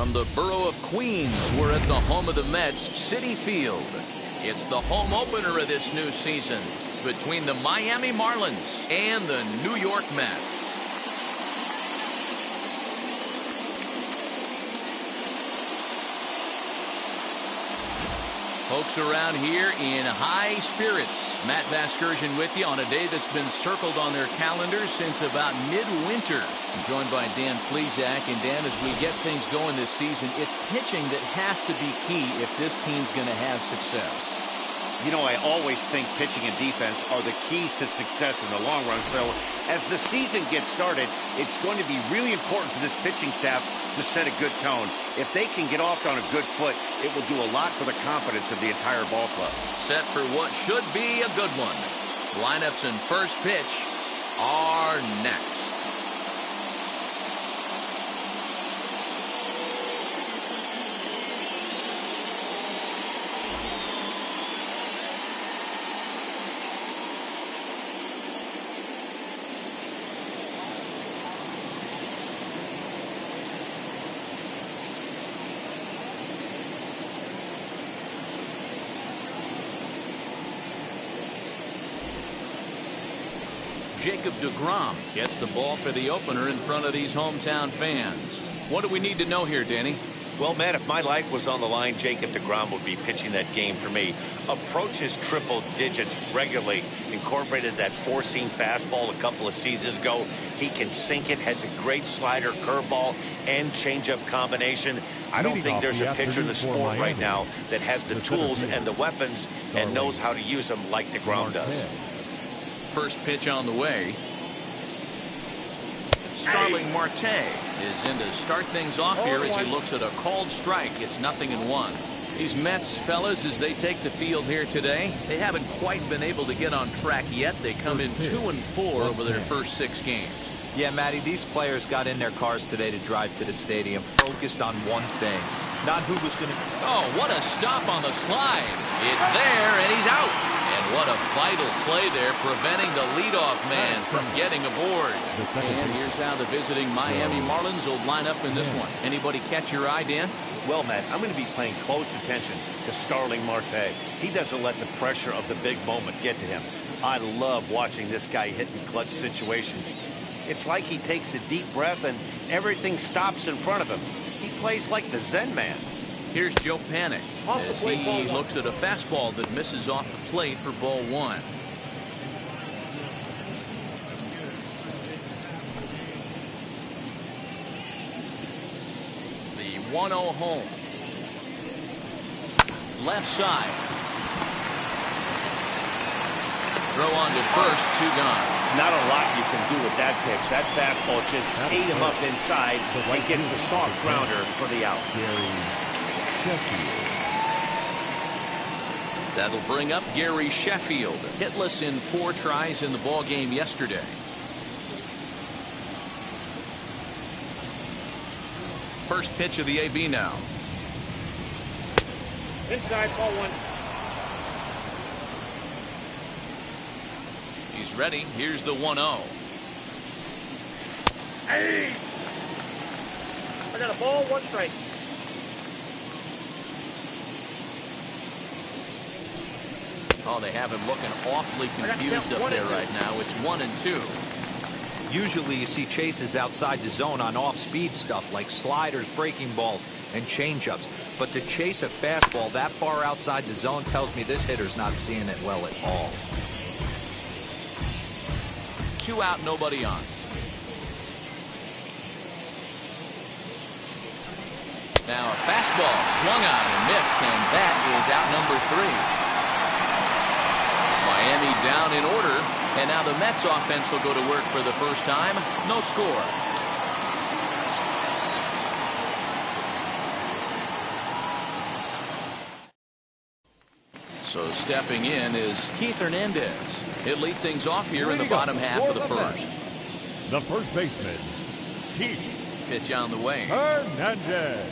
From the borough of Queens, we're at the home of the Mets, Citi Field. It's the home opener of this new season between the Miami Marlins and the New York Mets. Folks around here in high spirits. Matt Vasgersian with you on a day that's been circled on their calendars since about midwinter. I'm joined by Dan Plesac. And Dan, as we get things going this season, it's pitching that has to be key if this team's going to have success. You know, I always think pitching and defense are the keys to success in the long run. So as the season gets started, it's going to be really important for this pitching staff to set a good tone. If they can get off on a good foot, it will do a lot for the confidence of the entire ball club. Set for what should be a good one. Lineups and first pitch are next. Jacob deGrom gets the ball for the opener in front of these hometown fans. What do we need to know here, Danny? Well, Matt, if my life was on the line, Jacob deGrom would be pitching that game for me. Approaches triple digits regularly. Incorporated that four-seam fastball a couple of seasons ago. He can sink it, has a great slider, curveball, and changeup combination. I don't think there's a pitcher in the sport right now that has the tools and the weapons and knows how to use them like deGrom does. First pitch on the way. Starling Marte is in to start things off here as he looks at a called strike. It's 0-1. These Mets fellas, as they take the field here today, they haven't quite been able to get on track yet. They come in 2-4 over their first 6 games. Yeah, Matty, these players got in their cars today to drive to the stadium, focused on one thing, not who was going to. Oh, what a stop on the slide. It's there, and he's out. And what a vital play there, preventing the leadoff man from getting aboard. And here's how the visiting Miami Marlins will line up in this one. Anybody catch your eye, Dan? Well, Matt, I'm going to be paying close attention to Starling Marte. He doesn't let the pressure of the big moment get to him. I love watching this guy hit in clutch situations. It's like he takes a deep breath and everything stops in front of him. He plays like the Zen man. Here's Joe Panik as he looks at a fastball that misses off the plate for ball 1. The 1-0 home. Left side. Throw on to first, 2 gone. Not a lot you can do with that pitch. That fastball just ate him up inside and gets the soft grounder for the out. That'll bring up Gary Sheffield, hitless in 4 tries in the ball game yesterday. First pitch of the AB now. Inside, ball 1. He's ready. Here's the 1-0. Hey! I got a ball, 1 strike. Oh, they have him looking awfully confused up there right now. It's 1-2. Usually you see chases outside the zone on off-speed stuff like sliders, breaking balls, and changeups. But to chase a fastball that far outside the zone tells me this hitter's not seeing it well at all. 2 out, nobody on. Now a fastball swung on and missed, and that is out number 3. Miami down in order, and now the Mets offense will go to work for the first time. No score. So stepping in is Keith Hernandez. He'll lead things off here in the bottom half of the first. The first baseman, Keith. Pitch on the way. Hernandez.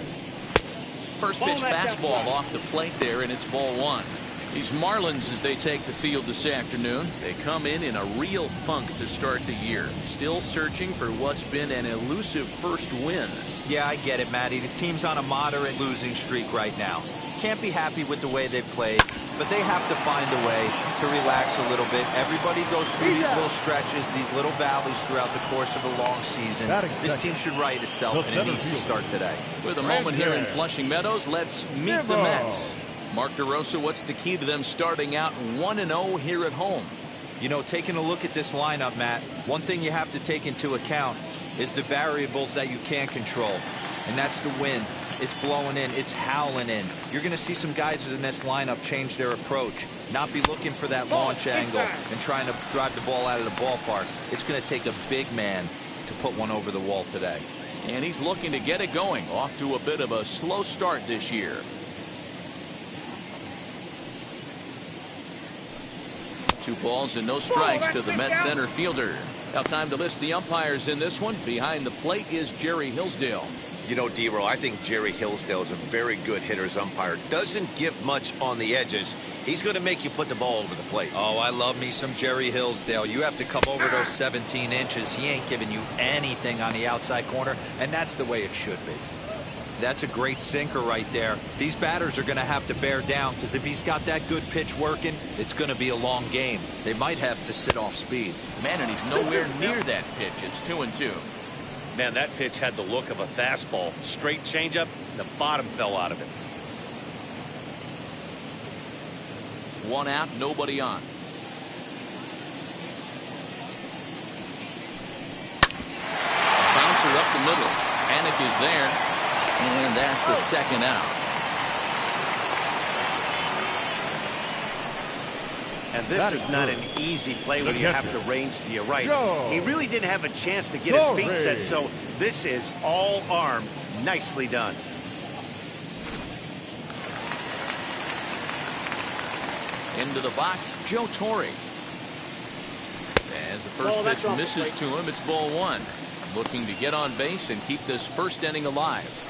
First pitch fastball off the plate there, and it's ball 1. These Marlins, as they take the field this afternoon, they come in a real funk to start the year. Still searching for what's been an elusive first win. Yeah, I get it, Matty. The team's on a moderate losing streak right now. Can't be happy with the way they played, but they have to find a way to relax a little bit. Everybody goes through these little stretches, these little valleys throughout the course of a long season. This team should right itself, and it needs to start today. With a moment here in Flushing Meadows, let's meet the Mets. Mark DeRosa, what's the key to them starting out 1-0 here at home? You know, taking a look at this lineup, Matt, one thing you have to take into account is the variables that you can't control, and that's the wind. It's blowing in, it's howling in. You're going to see some guys in this lineup change their approach, not be looking for that launch angle and trying to drive the ball out of the ballpark. It's going to take a big man to put one over the wall today. And he's looking to get it going, off to a bit of a slow start this year. Two balls and no strikes to the Mets center fielder. Now time to list the umpires in this one. Behind the plate is Jerry Hillsdale. You know, D-Row, I think Jerry Hillsdale is a very good hitter's umpire. Doesn't give much on the edges. He's going to make you put the ball over the plate. Oh, I love me some Jerry Hillsdale. You have to come over those 17 inches. He ain't giving you anything on the outside corner, and that's the way it should be. That's a great sinker right there. These batters are going to have to bear down, because if he's got that good pitch working, it's going to be a long game. They might have to sit off speed. Man, and he's nowhere near that pitch. It's 2-2. Man, that pitch had the look of a fastball. Straight changeup, the bottom fell out of it. One out, nobody on. Bouncer up the middle. Panic is there. And that's the second out. And this is not an easy play when you have to range to your right. He really didn't have a chance to get his feet set, so this is all arm. Nicely done. Into the box, Joe Torre. As the first pitch misses to him, it's ball one. Looking to get on base and keep this first inning alive.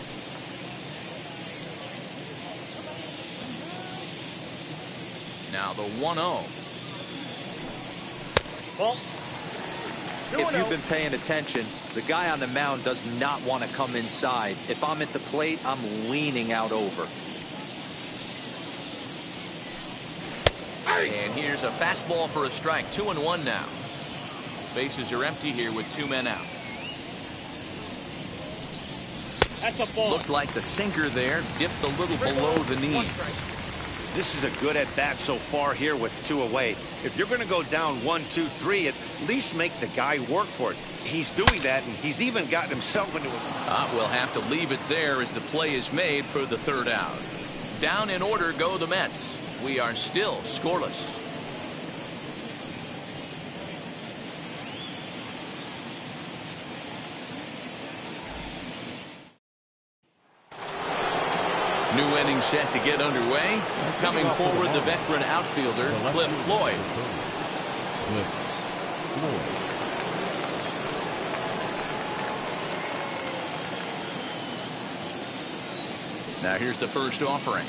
Now the 1-0. If you've been paying attention, the guy on the mound does not want to come inside. If I'm at the plate, I'm leaning out over. And here's a fastball for a strike. 2-1 now. Bases are empty here with two men out. That's a ball. Looked like the sinker there dipped a little below the knees. This is a good at-bat so far here with two away. If you're going to go down 1-2-3, at least make the guy work for it. He's doing that, and he's even gotten himself into it. We'll have to leave it there as the play is made for the third out. Down in order go the Mets. We are still scoreless. New inning set to get underway. Coming forward, the veteran outfielder, Cliff Floyd. Now here's the first offering.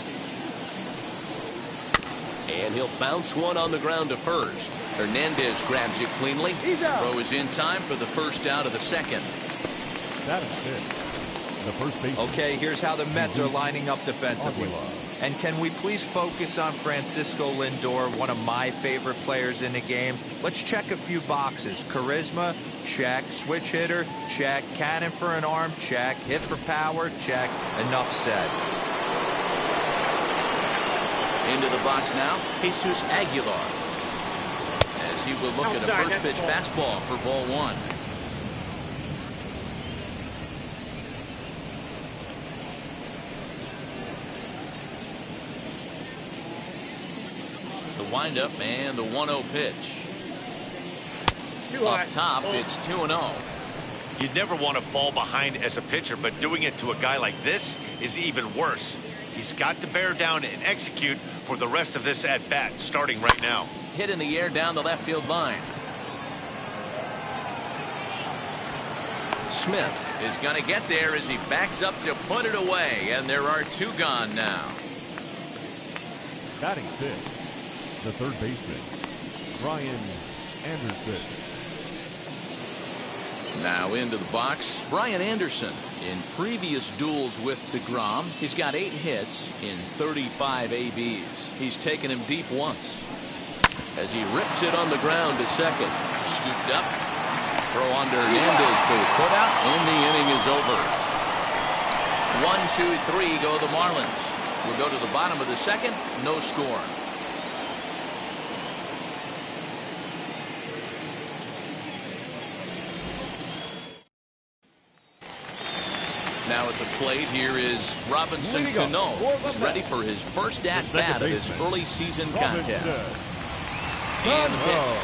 And he'll bounce one on the ground to first. Hernandez grabs it cleanly. Throw is in time for the first out of the second. That is it. The first base. Okay, here's how the Mets are lining up defensively. And can we please focus on Francisco Lindor, one of my favorite players in the game? Let's check a few boxes. Charisma, check. Switch hitter, check. Cannon for an arm, check. Hit for power, check. Enough said. Into the box now, Jesus Aguilar. As he will look at a first pitch fastball for ball one. The windup and the 1-0 pitch. Up top, it's 2-0. You'd never want to fall behind as a pitcher, but doing it to a guy like this is even worse. He's got to bear down and execute for the rest of this at-bat, starting right now. Hit in the air down the left field line. Smith is going to get there as he backs up to put it away, and there are two gone now. Batting fifth, the third baseman, Brian Anderson. Now into the box, Brian Anderson. In previous duels with DeGrom, he's got 8 hits in 35 ABs. He's taken him deep once. As he rips it on the ground to second. Scooped up. Throw on to Hernandez for the putout, and the inning is over. 1, 2, 3 go the Marlins. We'll go to the bottom of the second. No score. Now at the plate, here is Robinson Cano. He's ready for his first at-bat of this early season contest. And the pitch.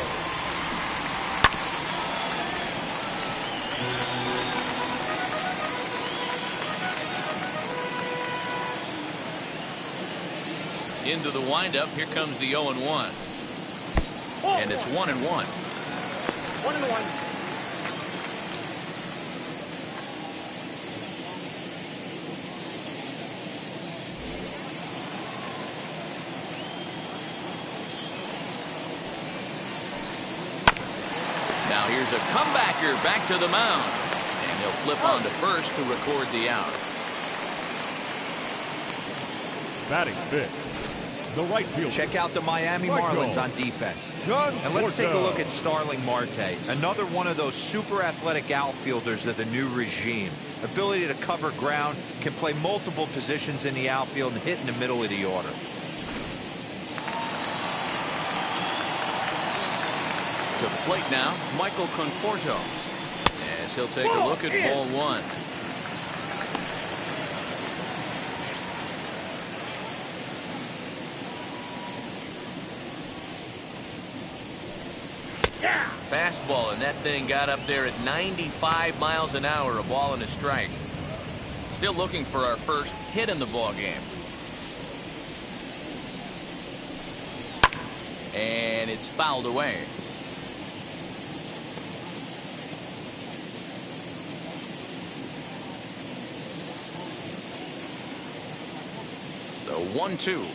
Into the windup. Here comes the 0-1. And it's 1-1. 1-1. Now here's a comebacker back to the mound. And he'll flip on to first to record the out. Batting fifth, the right fielder. Check out the Miami Marlins on defense. And let's take a look at Starling Marte, another one of those super athletic outfielders of the new regime. Ability to cover ground, can play multiple positions in the outfield and hit in the middle of the order. To the plate now, Michael Conforto. As he'll take a look at ball 1. Fastball, and that thing got up there at 95 miles an hour, a ball and a strike. Still looking for our first hit in the ball game. And it's fouled away. The 1-2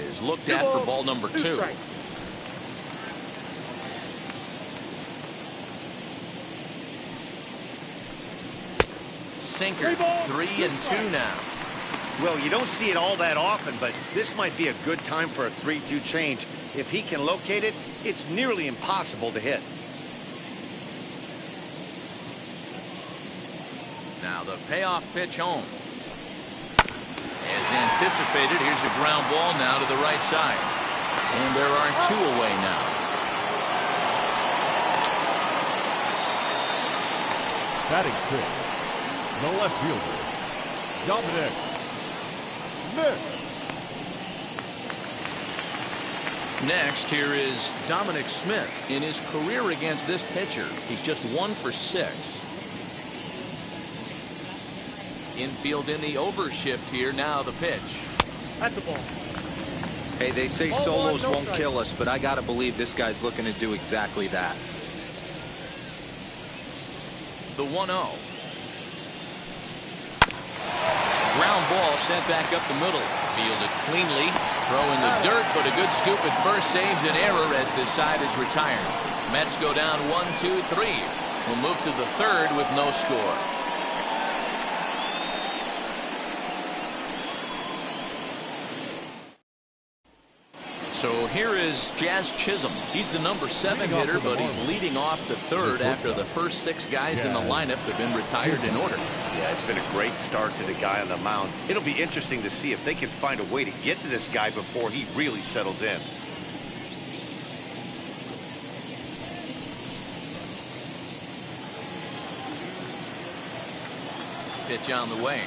is looked at for ball number 2. Sinker, 3-2 now. Well, you don't see it all that often, but this might be a good time for a 3-2 change. If he can locate it, it's nearly impossible to hit. Now the payoff pitch home. As anticipated, here's a ground ball now to the right side. And there are 2 away now. Batting fifth, the left fielder, Dominic Smith. Next, here is Dominic Smith. In his career against this pitcher, he's just 1 for 6. Infield in the overshift here. Now the pitch. At the ball. Hey, they say solos won't kill us, but I gotta believe this guy's looking to do exactly that. The 1-0. Ground ball sent back up the middle. Fielded cleanly. Throw in the dirt, but a good scoop at first saves an error as this side is retired. Mets go down 1-2-3. We'll move to the 3rd with no score. So here is Jazz Chisholm. He's the number 7 hitter, but he's leading off the 3rd after the first 6 guys in the lineup have been retired in order. Yeah, it's been a great start to the guy on the mound. It'll be interesting to see if they can find a way to get to this guy before he really settles in. Pitch on the way.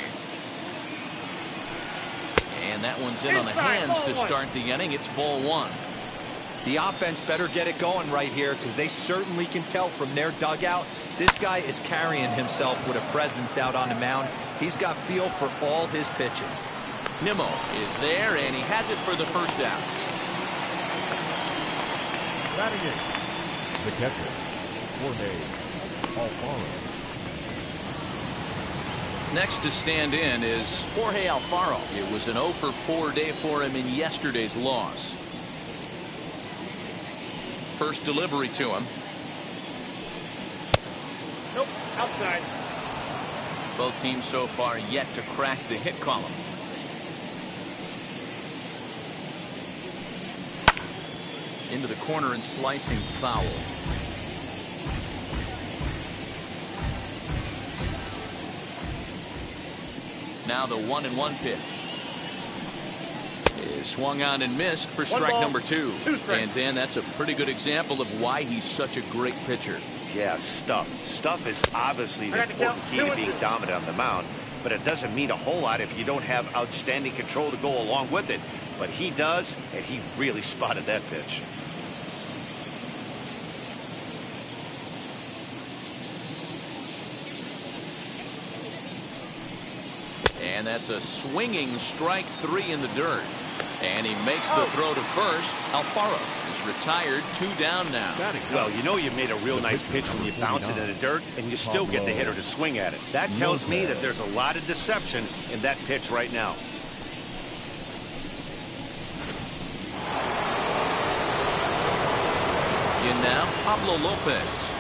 And that one's in on the hands to start the inning. It's ball 1. The offense better get it going right here, because they certainly can tell from their dugout this guy is carrying himself with a presence out on the mound. He's got feel for all his pitches. Nimmo is there, and he has it for the first out. Batting eighth, the catcher, Jorge Alfaro. Next to stand in is Jorge Alfaro. It was an 0 for 4 day for him in yesterday's loss. First delivery to him. Outside. Both teams so far yet to crack the hit column. Into the corner and slicing foul. Now the 1-1 pitch is swung on and missed for strike number 2. And Dan, that's a pretty good example of why he's such a great pitcher. Yeah, stuff. Stuff is obviously the important key to being dominant on the mound, but it doesn't mean a whole lot if you don't have outstanding control to go along with it. But he does, and he really spotted that pitch. And that's a swinging strike 3 in the dirt. And he makes the throw to first. Alfaro is retired, 2 down now. Well, you know you made a real nice pitch when you bounce it in the dirt and you still get the hitter to swing at it. That tells me that there's a lot of deception in that pitch right now. In now, Pablo Lopez.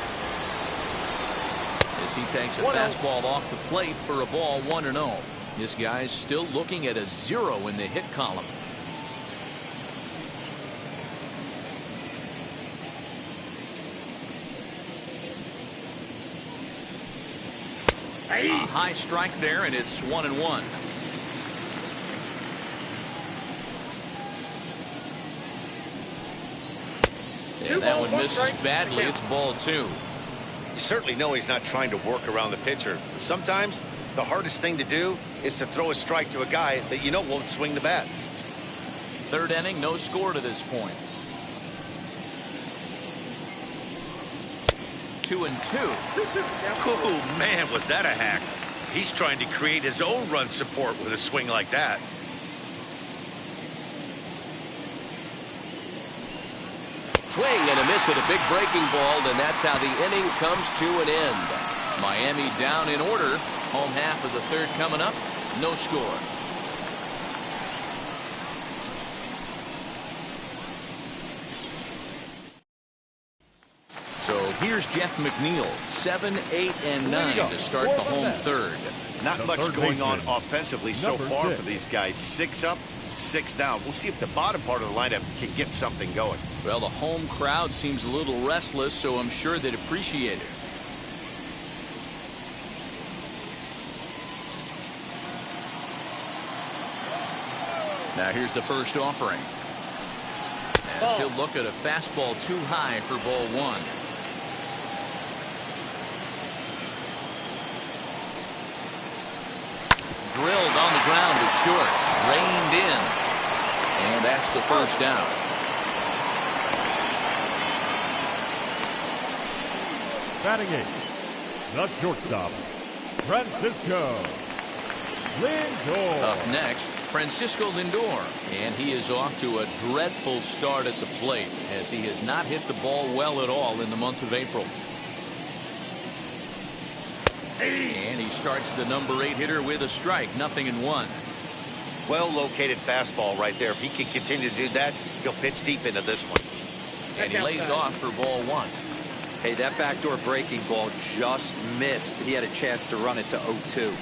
As he takes a fastball off the plate for a ball 1-0. This guy's still looking at a 0 in the hit column. A high strike there, and it's 1-1. And that one misses badly. It's ball 2. You certainly know he's not trying to work around the pitcher. But sometimes the hardest thing to do is to throw a strike to a guy that you know won't swing the bat. 3rd inning, no score to this point. 2-2. Oh, man, was that a hack. He's trying to create his own run support with a swing like that. Swing and a miss at a big breaking ball, and that's how the inning comes to an end. Miami down in order. Home half of the 3rd coming up. No score. So here's Jeff McNeil, 7, 8, and 9 to start the home 3rd. Not much going on offensively so far for these guys. 6 up, 6 down. We'll see if the bottom part of the lineup can get something going. Well, the home crowd seems a little restless, so I'm sure they'd appreciate it. Now here's the first offering. As he'll look at a fastball too high for ball 1. Drilled on the ground to short. Reined in. And that's the first out. Batting 8, the shortstop, Francisco Lindor. Up next, Francisco Lindor. And he is off to a dreadful start at the plate, as he has not hit the ball well at all in the month of April. And he starts the number 8 hitter with a strike, 0-1. Well located fastball right there. If he can continue to do that, he'll pitch deep into this one. And he lays off for ball 1. Hey, that backdoor breaking ball just missed. He had a chance to run it to 0-2.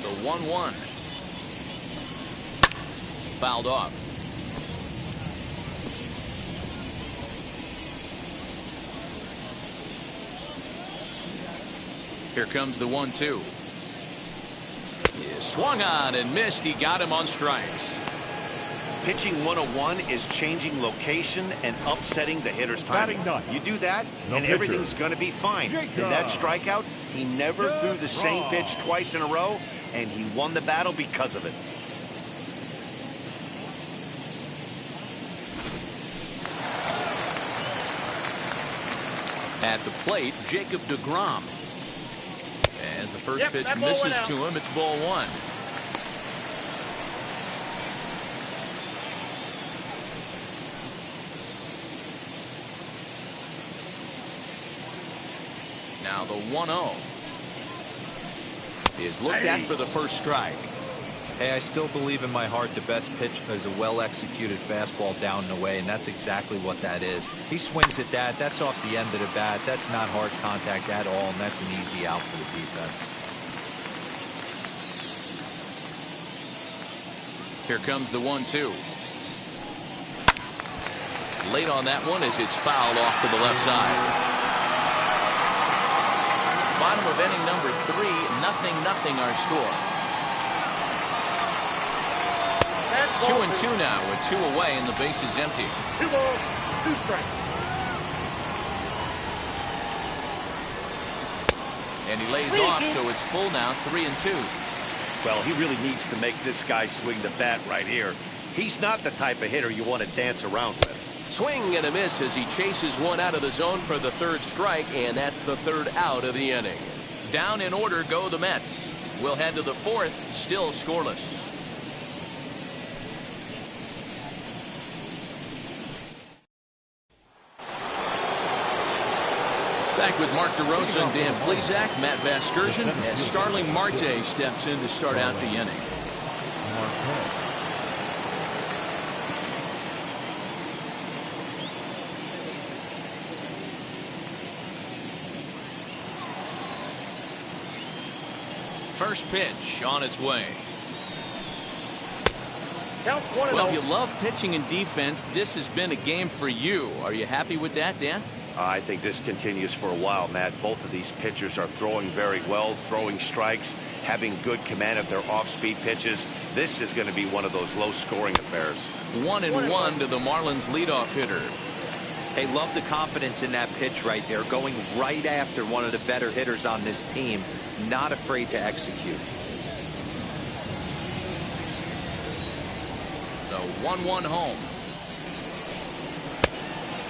The 1-1. Fouled off. Here comes the 1-2. He swung on and missed. He got him on strikes. Pitching 101 is changing location and upsetting the hitter's timing. You do that, and everything's going to be fine. In that strikeout, he never threw the same pitch twice in a row, and he won the battle because of it. At the plate, Jacob deGrom. As the first pitch misses to him, it's ball 1. Now the 1-0 is looked at for the first strike. Hey, I still believe in my heart the best pitch is a well-executed fastball down and away, and that's exactly what that is. He swings at that. That's off the end of the bat. That's not hard contact at all, and that's an easy out for the defense. Here comes the 1-2. Late on that one as it's fouled off to the left side. Bottom of inning number 3, 0-0 our score. 2-2 now with 2 away and the base is empty. 2 balls, 2 strikes. And he lays off, so it's full now, 3-2. Well, he really needs to make this guy swing the bat right here. He's not the type of hitter you want to dance around with. Swing and a miss as he chases one out of the zone for the 3rd strike, and that's the 3rd out of the inning. Down in order go the Mets. We'll head to the 4th, still scoreless. Back with Mark DeRosa and Dan Plesac, Matt Vasgersian, as Starling Marte steps in to start out the inning. First pitch on its way. Well, if you love pitching and defense, this has been a game for you. Are you happy with that, Dan? I think this continues for a while, Matt. Both of these pitchers are throwing very well, throwing strikes, having good command of their off-speed pitches. This is going to be one of those low-scoring affairs. 1-1 to the Marlins leadoff hitter. Hey, love the confidence in that pitch right there, going right after one of the better hitters on this team, not afraid to execute. The 1-1 home.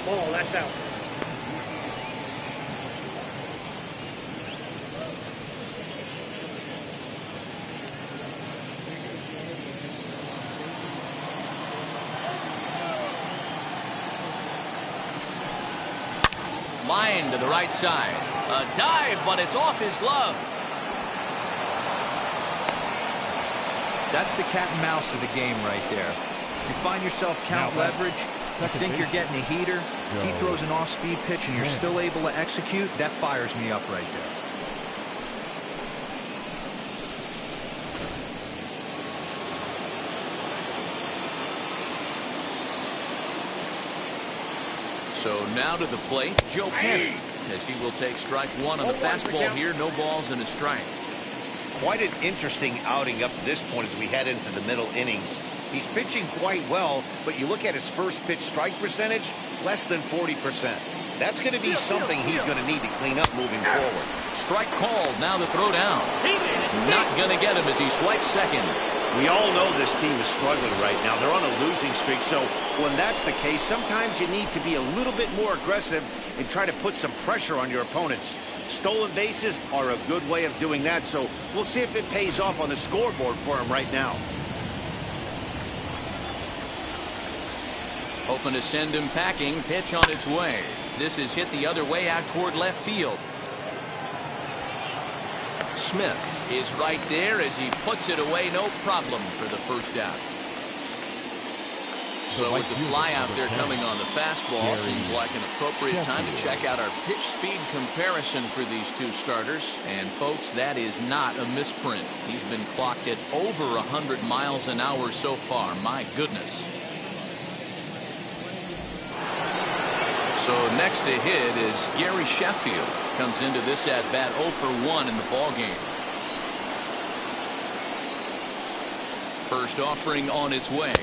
Ball, that's out. Line to the right side. A dive, but it's off his glove. That's the cat and mouse of the game right there. You find yourself count leverage, you think you're getting a heater, he throws an off-speed pitch and you're still able to execute, that fires me up right there. So now to the plate, Joe Penny, as he will take strike 1 on the fastball here. No balls and a strike. Quite an interesting outing up to this point as we head into the middle innings. He's pitching quite well, but you look at his first pitch strike percentage, less than 40%. That's going to be something he's going to need to clean up moving forward. Strike called. Now the throw down. Not going to get him as he swipes second. We all know this team is struggling right now. They're on a losing streak, so when that's the case, sometimes you need to be a little bit more aggressive and try to put some pressure on your opponents. Stolen bases are a good way of doing that, so we'll see if it pays off on the scoreboard for him right now. Hoping to send him packing. Pitch on its way. This is hit the other way out toward left field. Smith is right there as he puts it away. No problem for the first out. So with the fly out there coming on the fastball, seems like an appropriate time to check out our pitch speed comparison for these two starters. And folks, that is not a misprint. He's been clocked at over 100 miles an hour so far. My goodness. So next to hit is Gary Sheffield. Comes into this at bat 0 for 1 in the ball game. First offering on its way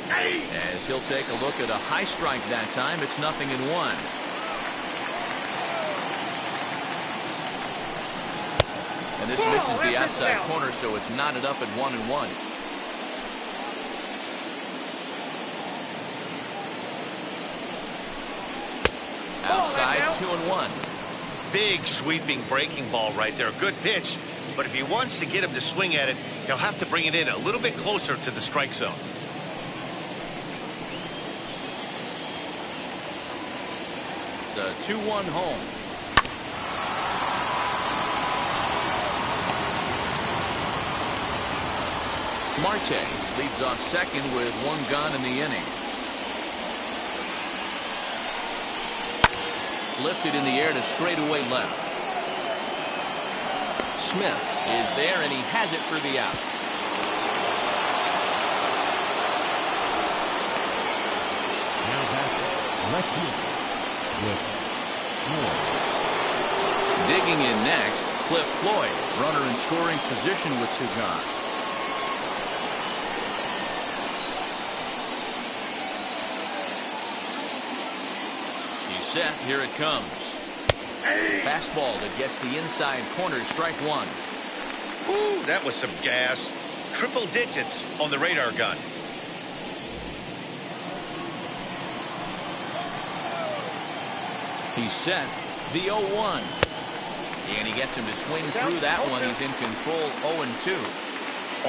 as he'll take a look at a high strike that time. It's 0-1. And this misses the outside corner, so it's knotted up at 1-1. Outside 2-1. Big sweeping breaking ball right there. Good pitch. But if he wants to get him to swing at it, he'll have to bring it in a little bit closer to the strike zone. The 2-1 home. Marte leads off second with one gone in the inning. Lifted in the air to straightaway left. Smith is there, and he has it for the out. Now back left field with Floyd. Digging in next, Cliff Floyd, runner in scoring position with two gone. He's set. Here it comes. Fastball that gets the inside corner. Strike one. Ooh, that was some gas. Triple digits on the radar gun. He's set. The 0-1. And he gets him to swing through that one. He's in control. 0-2.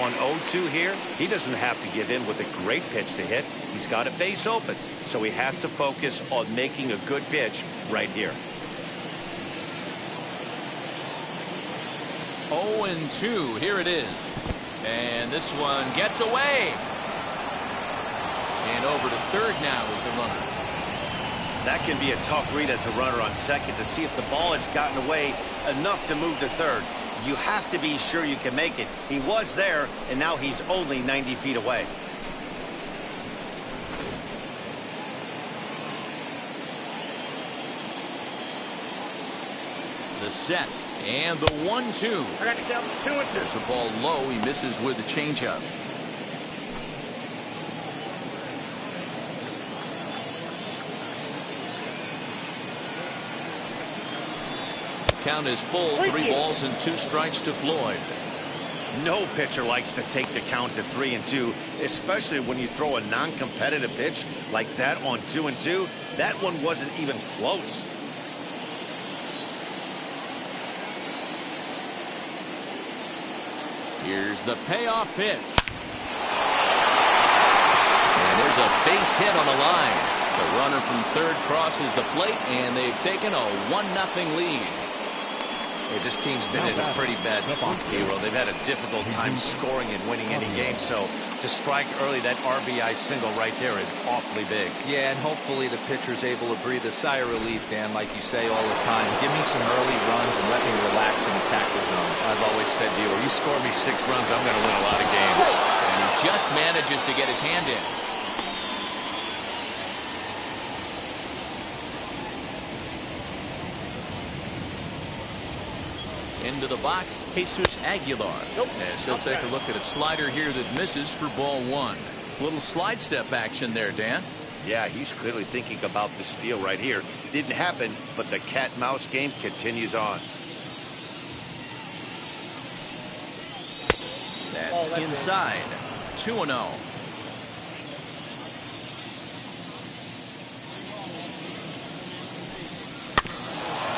On 0-2 here, he doesn't have to give in with a great pitch to hit. He's got a base open, so he has to focus on making a good pitch right here. 0-2. Here it is. And this one gets away. And over to third now is the runner. That can be a tough read as a runner on second to see if the ball has gotten away enough to move to third. You have to be sure you can make it. He was there, and now he's only 90 feet away. The set. And the 1-2. I got to count 2-2. There's a ball low. He misses with the changeup. Count is full. 3 balls and 2 strikes to Floyd. No pitcher likes to take the count to 3-2, especially when you throw a non-competitive pitch like that on 2-2. That one wasn't even close. Here's the payoff pitch. And there's a base hit on the line. The runner from third crosses the plate, and they've taken a 1-0 lead. Hey, this team's been in a pretty bad funk, Hero. They've had a difficult time scoring and winning any game, so to strike early, that RBI single right there is awfully big. Yeah, and hopefully the pitcher's able to breathe a sigh of relief, Dan, like you say all the time. Give me some early runs and let me relax and attack the zone. I've always said, Hero, you score me 6 runs, I'm going to win a lot of games. And he just manages to get his hand in. Into the box, Jesus Aguilar. As he'll take a look at a slider here that misses for ball 1. Little slide step action there, Dan. Yeah, he's clearly thinking about the steal right here. Didn't happen, but the cat-mouse game continues on. That's inside. 2-0.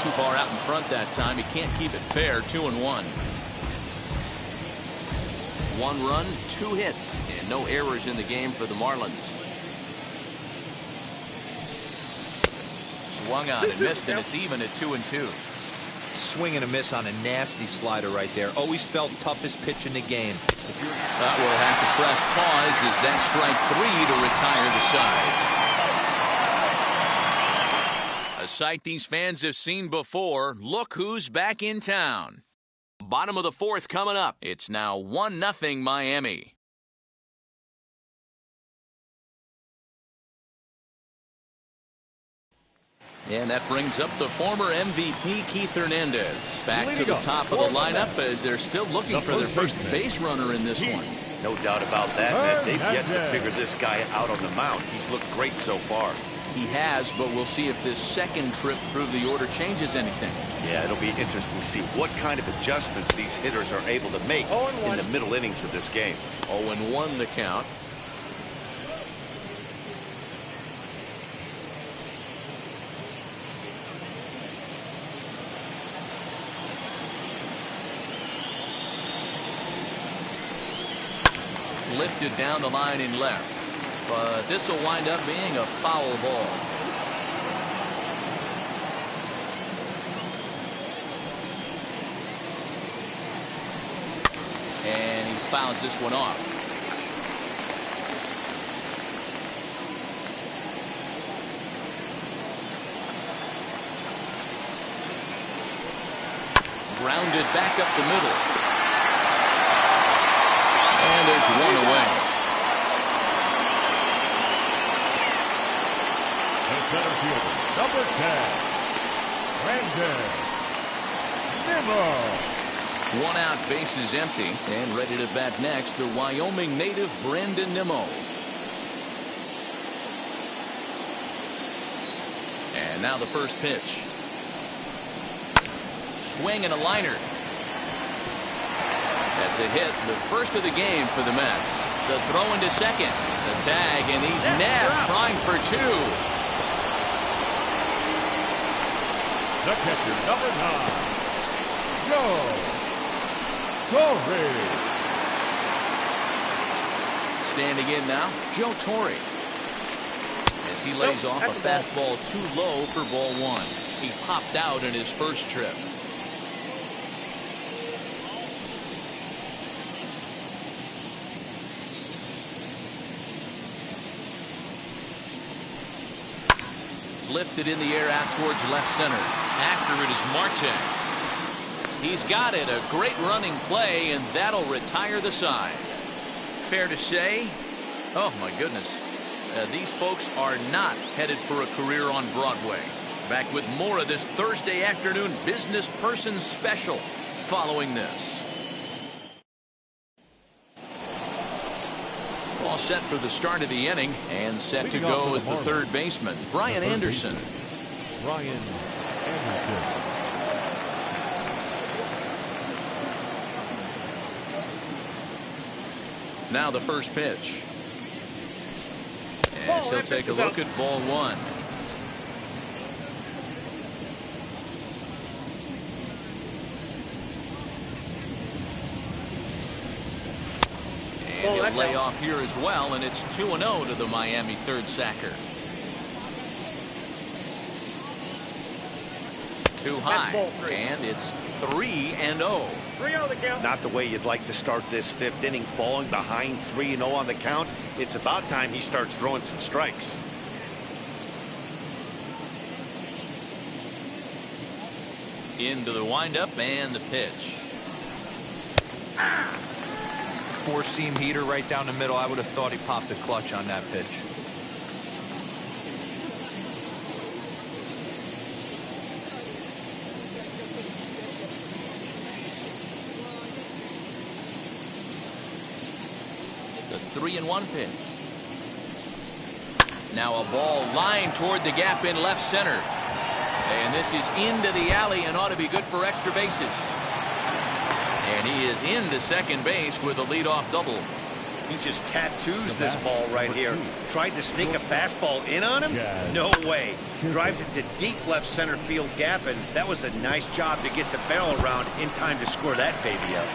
Too far out in front that time. He can't keep it fair. 2-1. 1 run, 2 hits, and no errors in the game for the Marlins. Swung on and missed, and it's even at 2-2. Swing and a miss on a nasty slider right there. Always felt toughest pitch in the game. That will have to press pause as that strike 3 to retire the side. A sight these fans have seen before. Look who's back in town. Bottom of the 4th coming up. It's now 1-0 Miami. And that brings up the former MVP Keith Hernandez back to the top of the lineup as they're still looking for their first base runner in this one. No doubt about that, man. They've yet to figure this guy out on the mound. He's looked great so far. He has, but we'll see if this second trip through the order changes anything. Yeah, it'll be interesting to see what kind of adjustments these hitters are able to make in the middle innings of this game. 0-1 the count. Lifted down the line in left. But this will wind up being a foul ball. And he fouls this one off. Grounded back up the middle. And there's one away. The center fielder, number 10, Brandon Nimmo. One out, bases empty, and ready to bat next, the Wyoming native Brandon Nimmo. And now the first pitch. Swing and a liner. That's a hit, the first of the game for the Mets. The throw into second. The tag, and he's nabbed, trying for two. The catcher, number 9, Joe Torre. Standing in now, Joe Torre. As he lays off a fastball too low for ball one. He popped out in his first trip. Lifted in the air out towards left center. After it is Marte. He's got it. A great running play, and that'll retire the side. Fair to say, oh my goodness, these folks are not headed for a career on Broadway. Back with more of this Thursday afternoon business person special following this. All set for the start of the inning, and set to go as the third baseman, Brian Anderson. Brian Anderson. Now the first pitch. As he'll take a look at ball one. And he'll lay off here as well, and it's 2-0 to the Miami third sacker. Too high, and it's 3-0. Not the way you'd like to start this fifth inning, falling behind 3-0 on the count. It's about time he starts throwing some strikes. Into the windup and the pitch. Four-seam heater right down the middle. I would have thought he popped a clutch on that pitch. The 3-1 pitch. Now a ball lined toward the gap in left center. And this is into the alley and ought to be good for extra bases. And he is into second base with a leadoff double. He just tattoos this ball right here. Tried to sneak a fastball in on him? No way. Drives it to deep left center field gap, and that was a nice job to get the barrel around in time to score that baby up.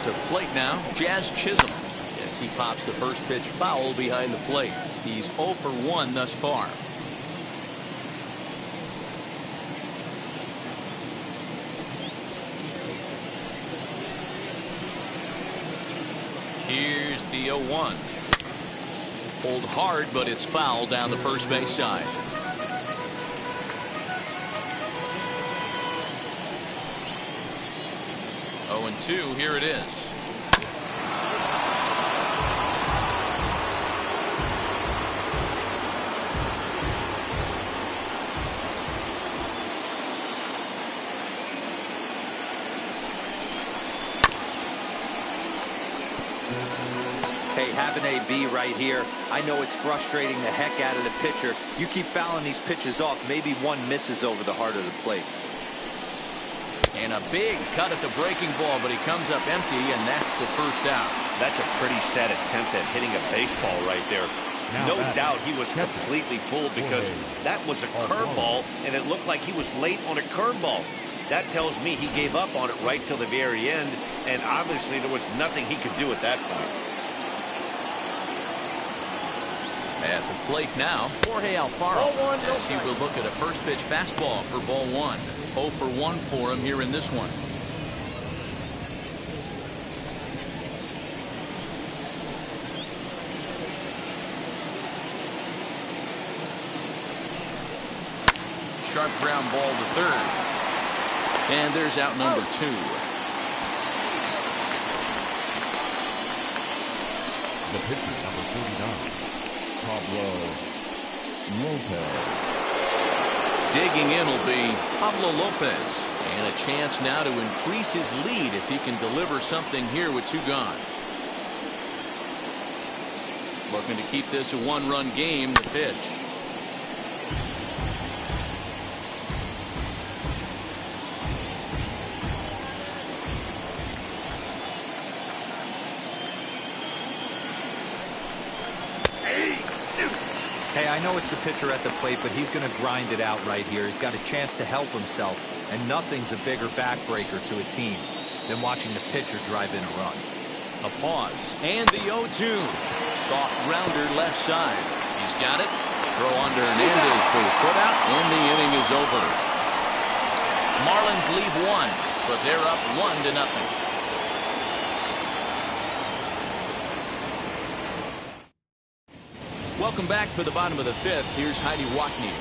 To the plate now, Jazz Chisholm. As he pops the first pitch foul behind the plate. He's 0 for 1 thus far. Here's the 0-1. Pulled hard, but it's foul down the first base side. Oh, and 2, here it is. Hey, have an AB right here. I know it's frustrating the heck out of the pitcher. You keep fouling these pitches off, maybe one misses over the heart of the plate. And a big cut at the breaking ball, but he comes up empty, and that's the first out. That's a pretty sad attempt at hitting a baseball right there. No doubt he was completely fooled because that was a curveball, and it looked like he was late on a curveball. That tells me he gave up on it right till the very end, and obviously there was nothing he could do at that point. At the plate now, Jorge Alfaro, as he will look at a first pitch fastball for ball one. 0 for 1 for him here in this one. sharp ground ball to third. And there's out number 2. The pitcher, number 49, Pablo Lopez. Digging in will be Pablo Lopez. And a chance now to increase his lead if he can deliver something here with 2 gone. Looking to keep this a 1-run game. The pitch. Hey, I know it's the pitcher at the plate, but he's going to grind it out right here. He's got a chance to help himself, and nothing's a bigger backbreaker to a team than watching the pitcher drive in a run. A pause, and the 0-2. Soft grounder left side. He's got it. Throw under Hernandez for the putout, and the inning is over. Marlins leave 1, but they're up 1-0. Welcome back for the bottom of the 5th. Here's Heidi Watney.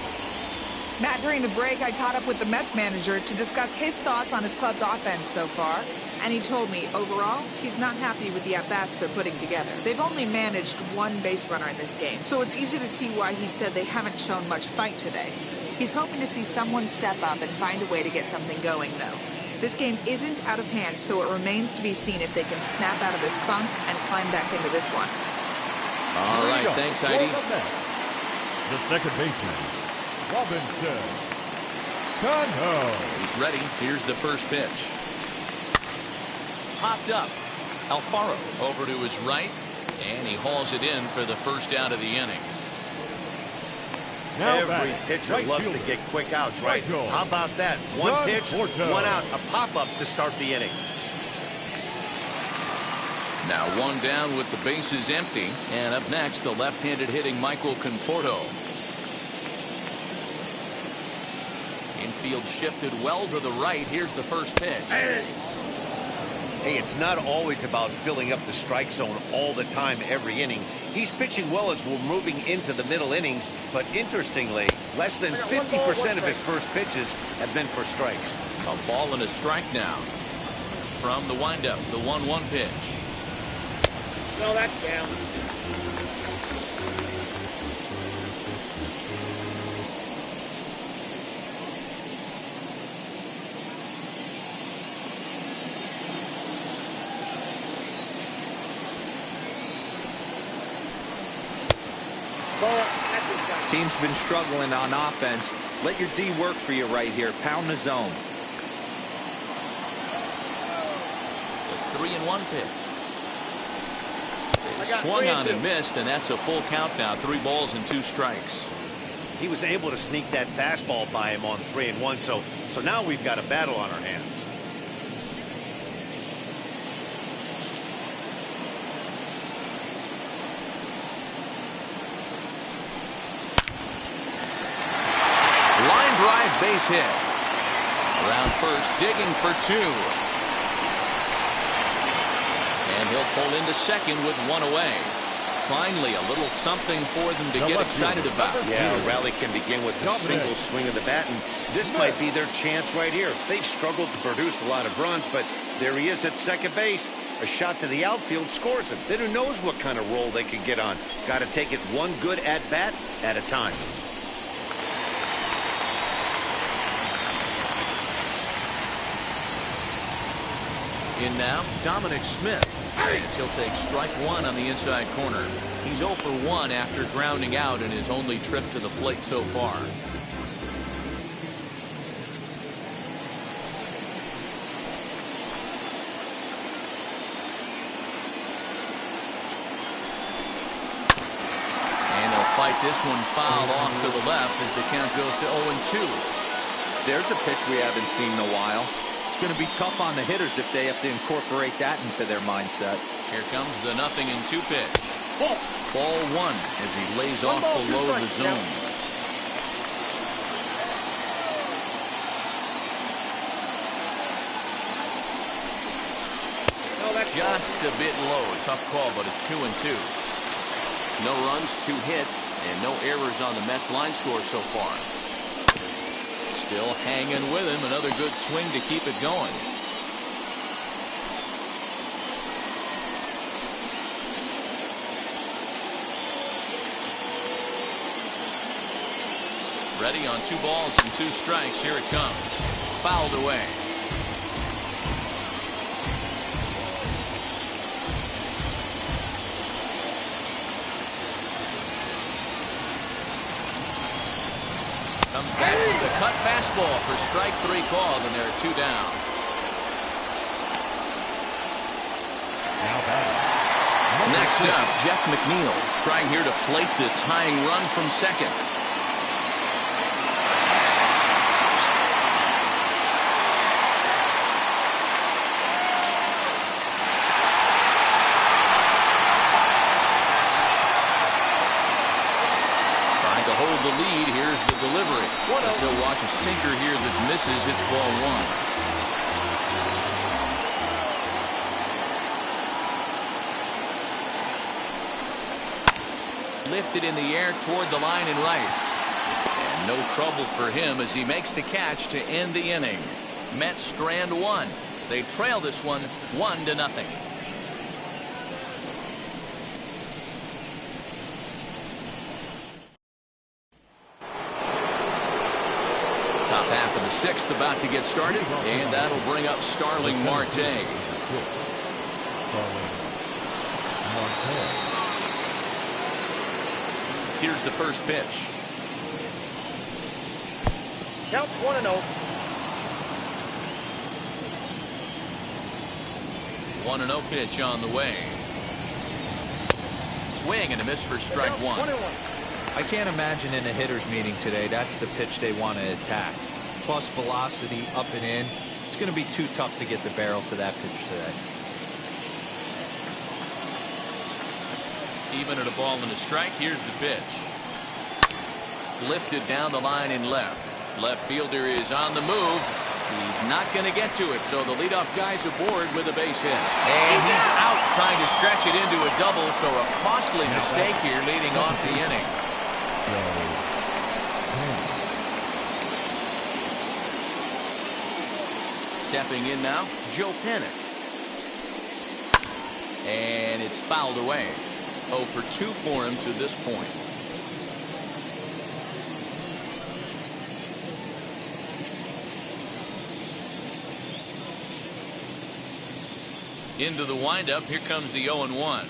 Matt, during the break, I caught up with the Mets manager to discuss his thoughts on his club's offense so far. And he told me, overall, he's not happy with the at-bats they're putting together. They've only managed 1 base runner in this game, so it's easy to see why he said they haven't shown much fight today. He's hoping to see someone step up and find a way to get something going, though. This game isn't out of hand, so it remains to be seen if they can snap out of this funk and climb back into this one. All right, thanks, Heidi. The second baseman, Robinson Cano. He's ready. Here's the first pitch. Popped up. Alfaro over to his right, and he hauls it in for the first out of the inning. Now Every back, pitcher right loves fielder. to get quick outs, right? Michael. How about that? 1 Run pitch, Porto. 1 out, a pop-up to start the inning. Now 1 down with the bases empty. And up next, the left-handed hitting Michael Conforto. Infield shifted well to the right. Here's the first pitch. Hey, it's not always about filling up the strike zone all the time every inning. He's pitching well as we're moving into the middle innings, but interestingly, less than 50% of his first pitches have been for strikes. A ball and a strike now. From the windup, the 1-1 pitch. No, that's down. Team's been struggling on offense. Let your D work for you right here. Pound the zone. The 3-1 pitch. Swung on and missed, and that's a full count now. 3 balls and 2 strikes. He was able to sneak that fastball by him on 3-1, so now we've got a battle on our hands. Line drive, base hit. Around first, digging for 2. And he'll pull into second with 1 away. Finally, a little something for them to get excited about. Yeah, a rally can begin with a single swing of the bat, and this might be their chance right here. They've struggled to produce a lot of runs, but there he is at second base. A shot to the outfield scores him. Then who knows what kind of roll they could get on. Got to take it one good at-bat at a time. In now, Dominic Smith. As he'll take strike 1 on the inside corner. He's 0 for 1 after grounding out in his only trip to the plate so far. And he'll fight this one foul off to the left as the count goes to 0-2. There's a pitch we haven't seen in a while. It's going to be tough on the hitters if they have to incorporate that into their mindset. Here comes the 0-2 pitch. Ball 1 as he lays off below the zone. Just a bit low. Tough call, but it's 2-2. No runs, 2 hits, and no errors on the Mets line score so far. Still hanging with him. Another good swing to keep it going. Ready on 2 balls and 2 strikes. Here it comes. Fouled away. Comes back with the cut fastball for strike 3 called, and there are 2 down. Now batting. Next up, Jeff McNeil trying here to plate the tying run from second. Hold the lead. Here's the delivery. So watch a sinker here that misses. It's ball 1. Lifted in the air toward the line and right. And no trouble for him as he makes the catch to end the inning. Mets strand 1. They trail this one 1-0. Top half of the 6th about to get started, and that'll bring up Starling Marte. Starling Marte. Here's the first pitch. Counts 1-0. 1-0 pitch on the way. Swing and a miss for strike 1. I can't imagine in a hitter's meeting today that's the pitch they want to attack. Plus velocity up and in. It's going to be too tough to get the barrel to that pitch today. Even at a ball and a strike, here's the pitch. Lifted down the line in left. Left fielder is on the move. He's not going to get to it, so the leadoff guy's aboard with a base hit. And he's out trying to stretch it into a double, so a costly mistake here leading off the inning. Stepping in now, Joe Pennick. And it's fouled away. 0 for 2 for him to this point. Into the windup. Here comes the 0-1.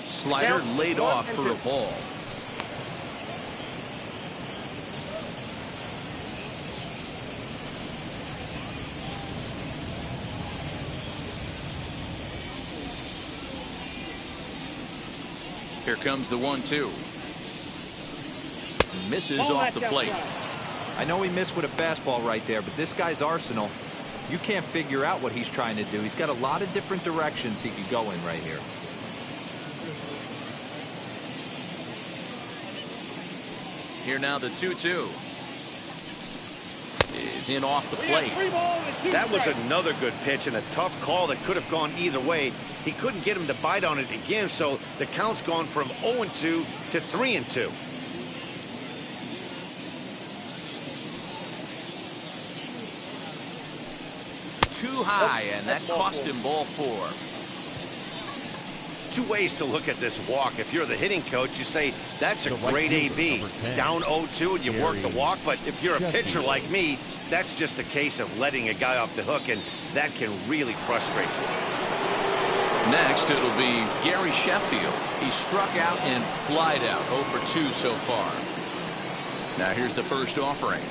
Slider laid off for a ball. Here comes the 1-2. Misses off the plate. I know he missed with a fastball right there, but this guy's arsenal, you can't figure out what he's trying to do. He's got a lot of different directions he could go in right here. Here now the 2-2. Is in off the plate. That was another good pitch and a tough call that could have gone either way. He couldn't get him to bite on it again, so the count's gone from 0-2 to 3-2. Too high, and that cost him ball 4. Two ways to look at this walk. If you're the hitting coach, you say that's a great AB. Down 0-2 and you work the walk. But if you're a pitcher like me, that's just a case of letting a guy off the hook, and that can really frustrate you. Next, it'll be Gary Sheffield. He struck out and flied out. 0 for 2 so far. Now here's the first offering.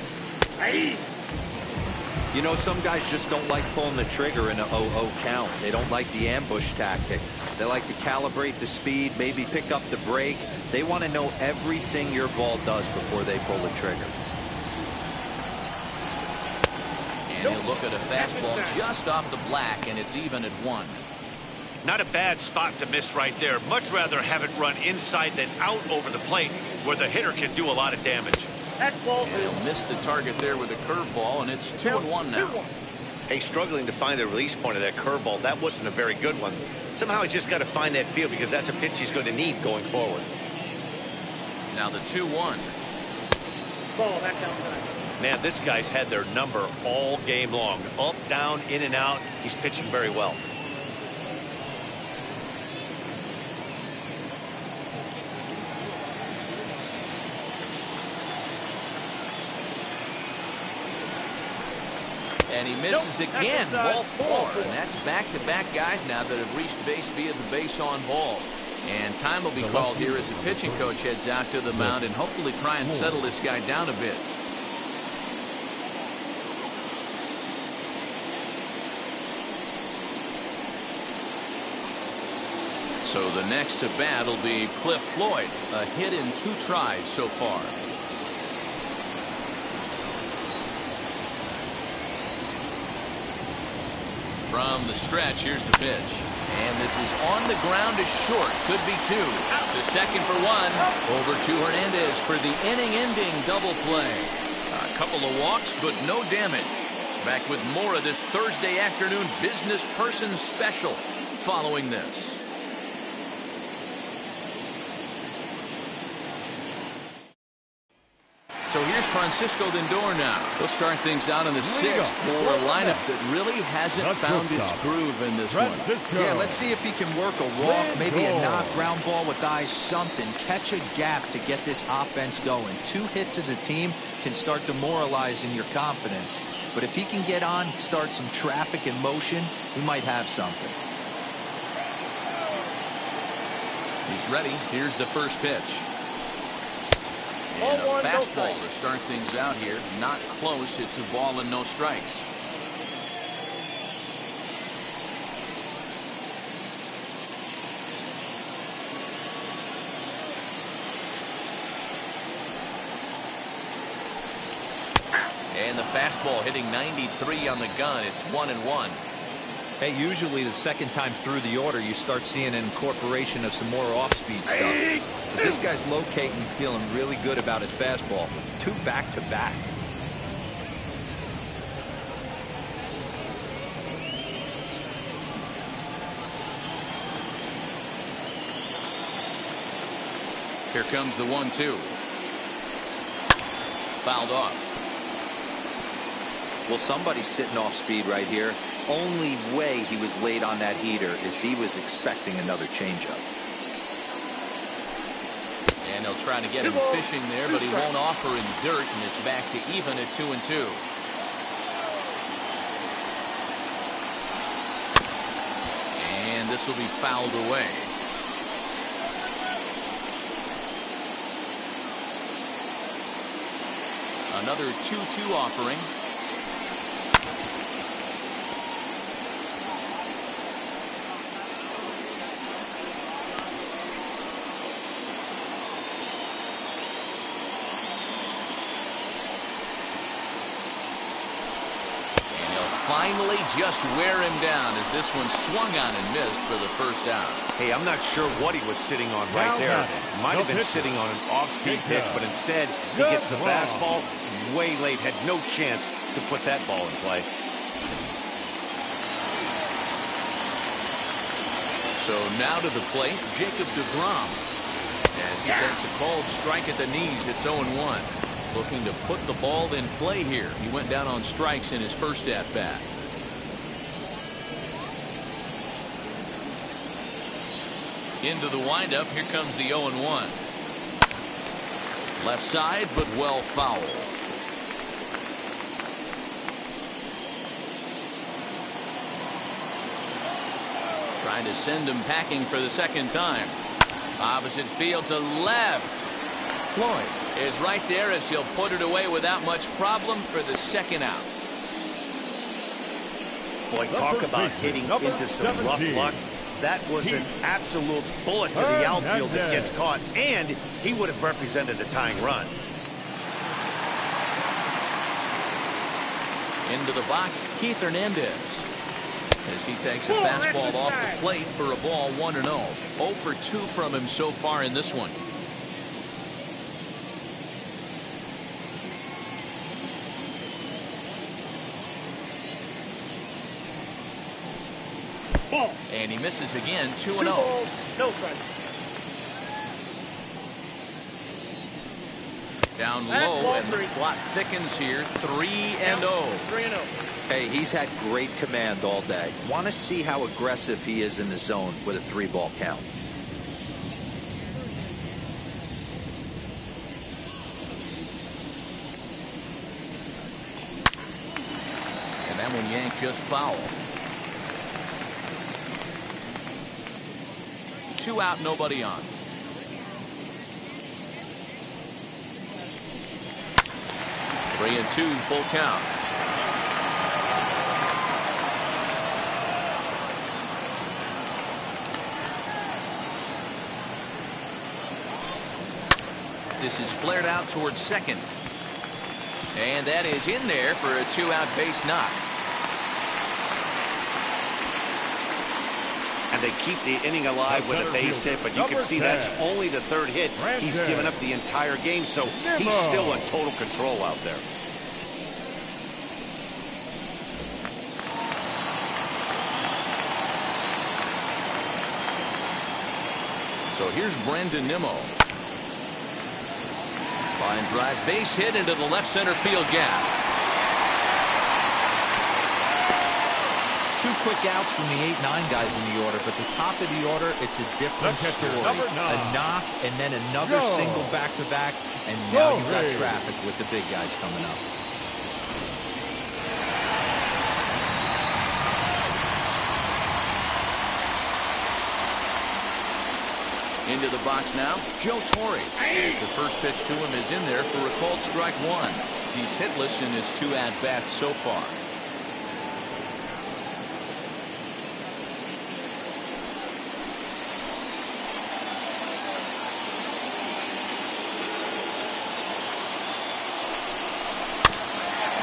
You know, some guys just don't like pulling the trigger in a 0-0 count. They don't like the ambush tactic. They like to calibrate the speed, maybe pick up the brake. They want to know everything your ball does before they pull the trigger. And he'll look at a fastball just off the black, and it's even at 1. Not a bad spot to miss right there. Much rather have it run inside than out over the plate, where the hitter can do a lot of damage. That's ball And he'll miss the target there with a curveball, and it's 2-1 now. Hey, struggling to find the release point of that curveball. That wasn't a very good one. Somehow he's just got to find that feel because that's a pitch he's going to need going forward. Now the 2-1. Ball back outside. Man, this guy's had their number all game long. Up, down, in and out. He's pitching very well. And he misses again. Ball 4. And that's back-to-back guys now that have reached base via the base on balls. And time will be called here as the pitching coach heads out to the mound and hopefully try and settle this guy down a bit. So the next to bat will be Cliff Floyd. A hit in 2 tries so far. From the stretch, here's the pitch. And this is on the ground is short. Could be 2. To second for 1. Over to Hernandez for the inning-ending double play. A couple of walks, but no damage. Back with more of this Thursday afternoon business person special following this. So here's Francisco Lindor now. He'll start things out in the 6th for a lineup that really hasn't found its groove in this one. Yeah, let's see if he can work a walk, maybe a knock, ground ball with eyes, something. Catch a gap to get this offense going. 2 hits as a team can start demoralizing your confidence. But if he can get on, start some traffic in motion, we might have something. He's ready. Here's the first pitch. And a fastball to start things out here. Not close. It's a ball and no strikes. And the fastball hitting 93 on the gun. It's 1-1. Hey, usually the second time through the order, you start seeing an incorporation of some more off-speed stuff. But this guy's locating, feeling really good about his fastball. 2 back-to-back. Here comes the 1-2. Fouled off. Well, somebody's sitting off speed right here. Only way he was late on that heater is he was expecting another changeup. And they'll try to get him fishing there, but he won't offer in dirt, and it's back to even at 2-2. And this will be fouled away. Another 2-2 offering. Finally just wear him down as this one swung on and missed for the first out. Hey, I'm not sure what he was sitting on right there. Might have been sitting on an off-speed pitch, but instead he gets the fastball way late. Had no chance to put that ball in play. So now to the plate, Jacob deGrom. As he takes a called strike at the knees, it's 0-1. Looking to put the ball in play here. He went down on strikes in his first at-bat. Into the windup. Here comes the 0-1. Left side, but well foul. Trying to send him packing for the second time. Opposite field to left. Floyd is right there as he'll put it away without much problem for the second out. Boy, talk about hitting into some rough luck. That was an absolute bullet to the outfield that gets caught, and he would have represented a tying run. Into the box, Keith Hernandez. As he takes a fastball off the plate for a ball 1-0. 0 for 2 from him so far in this one. Ball. And he misses again, 2-0. 2 balls, no strike. Down That's low, ball and the 3. plot thickens here, 3-0. 3-0. Hey, he's had great command all day. Want to see how aggressive he is in the zone with a 3-ball count. And that one yanked just foul. 2 out, nobody on. Three and 2, full count. This is flared out towards second. And that is in there for a 2-out base knock. And they keep the inning alive with a base hit, but you can see that's only the 3rd hit. He's given up the entire game, so he's still in total control out there. So here's Brandon Nimmo. Line drive, base hit into the left center field gap. 2 quick outs from the 8-9 guys in the order, but the top of the order, it's a different story. A knock and then another single back-to-back, and now you've got traffic with the big guys coming up. Into the box now, Joe Torre. As the first pitch to him is in there for a called strike 1. He's hitless in his 2 at-bats so far.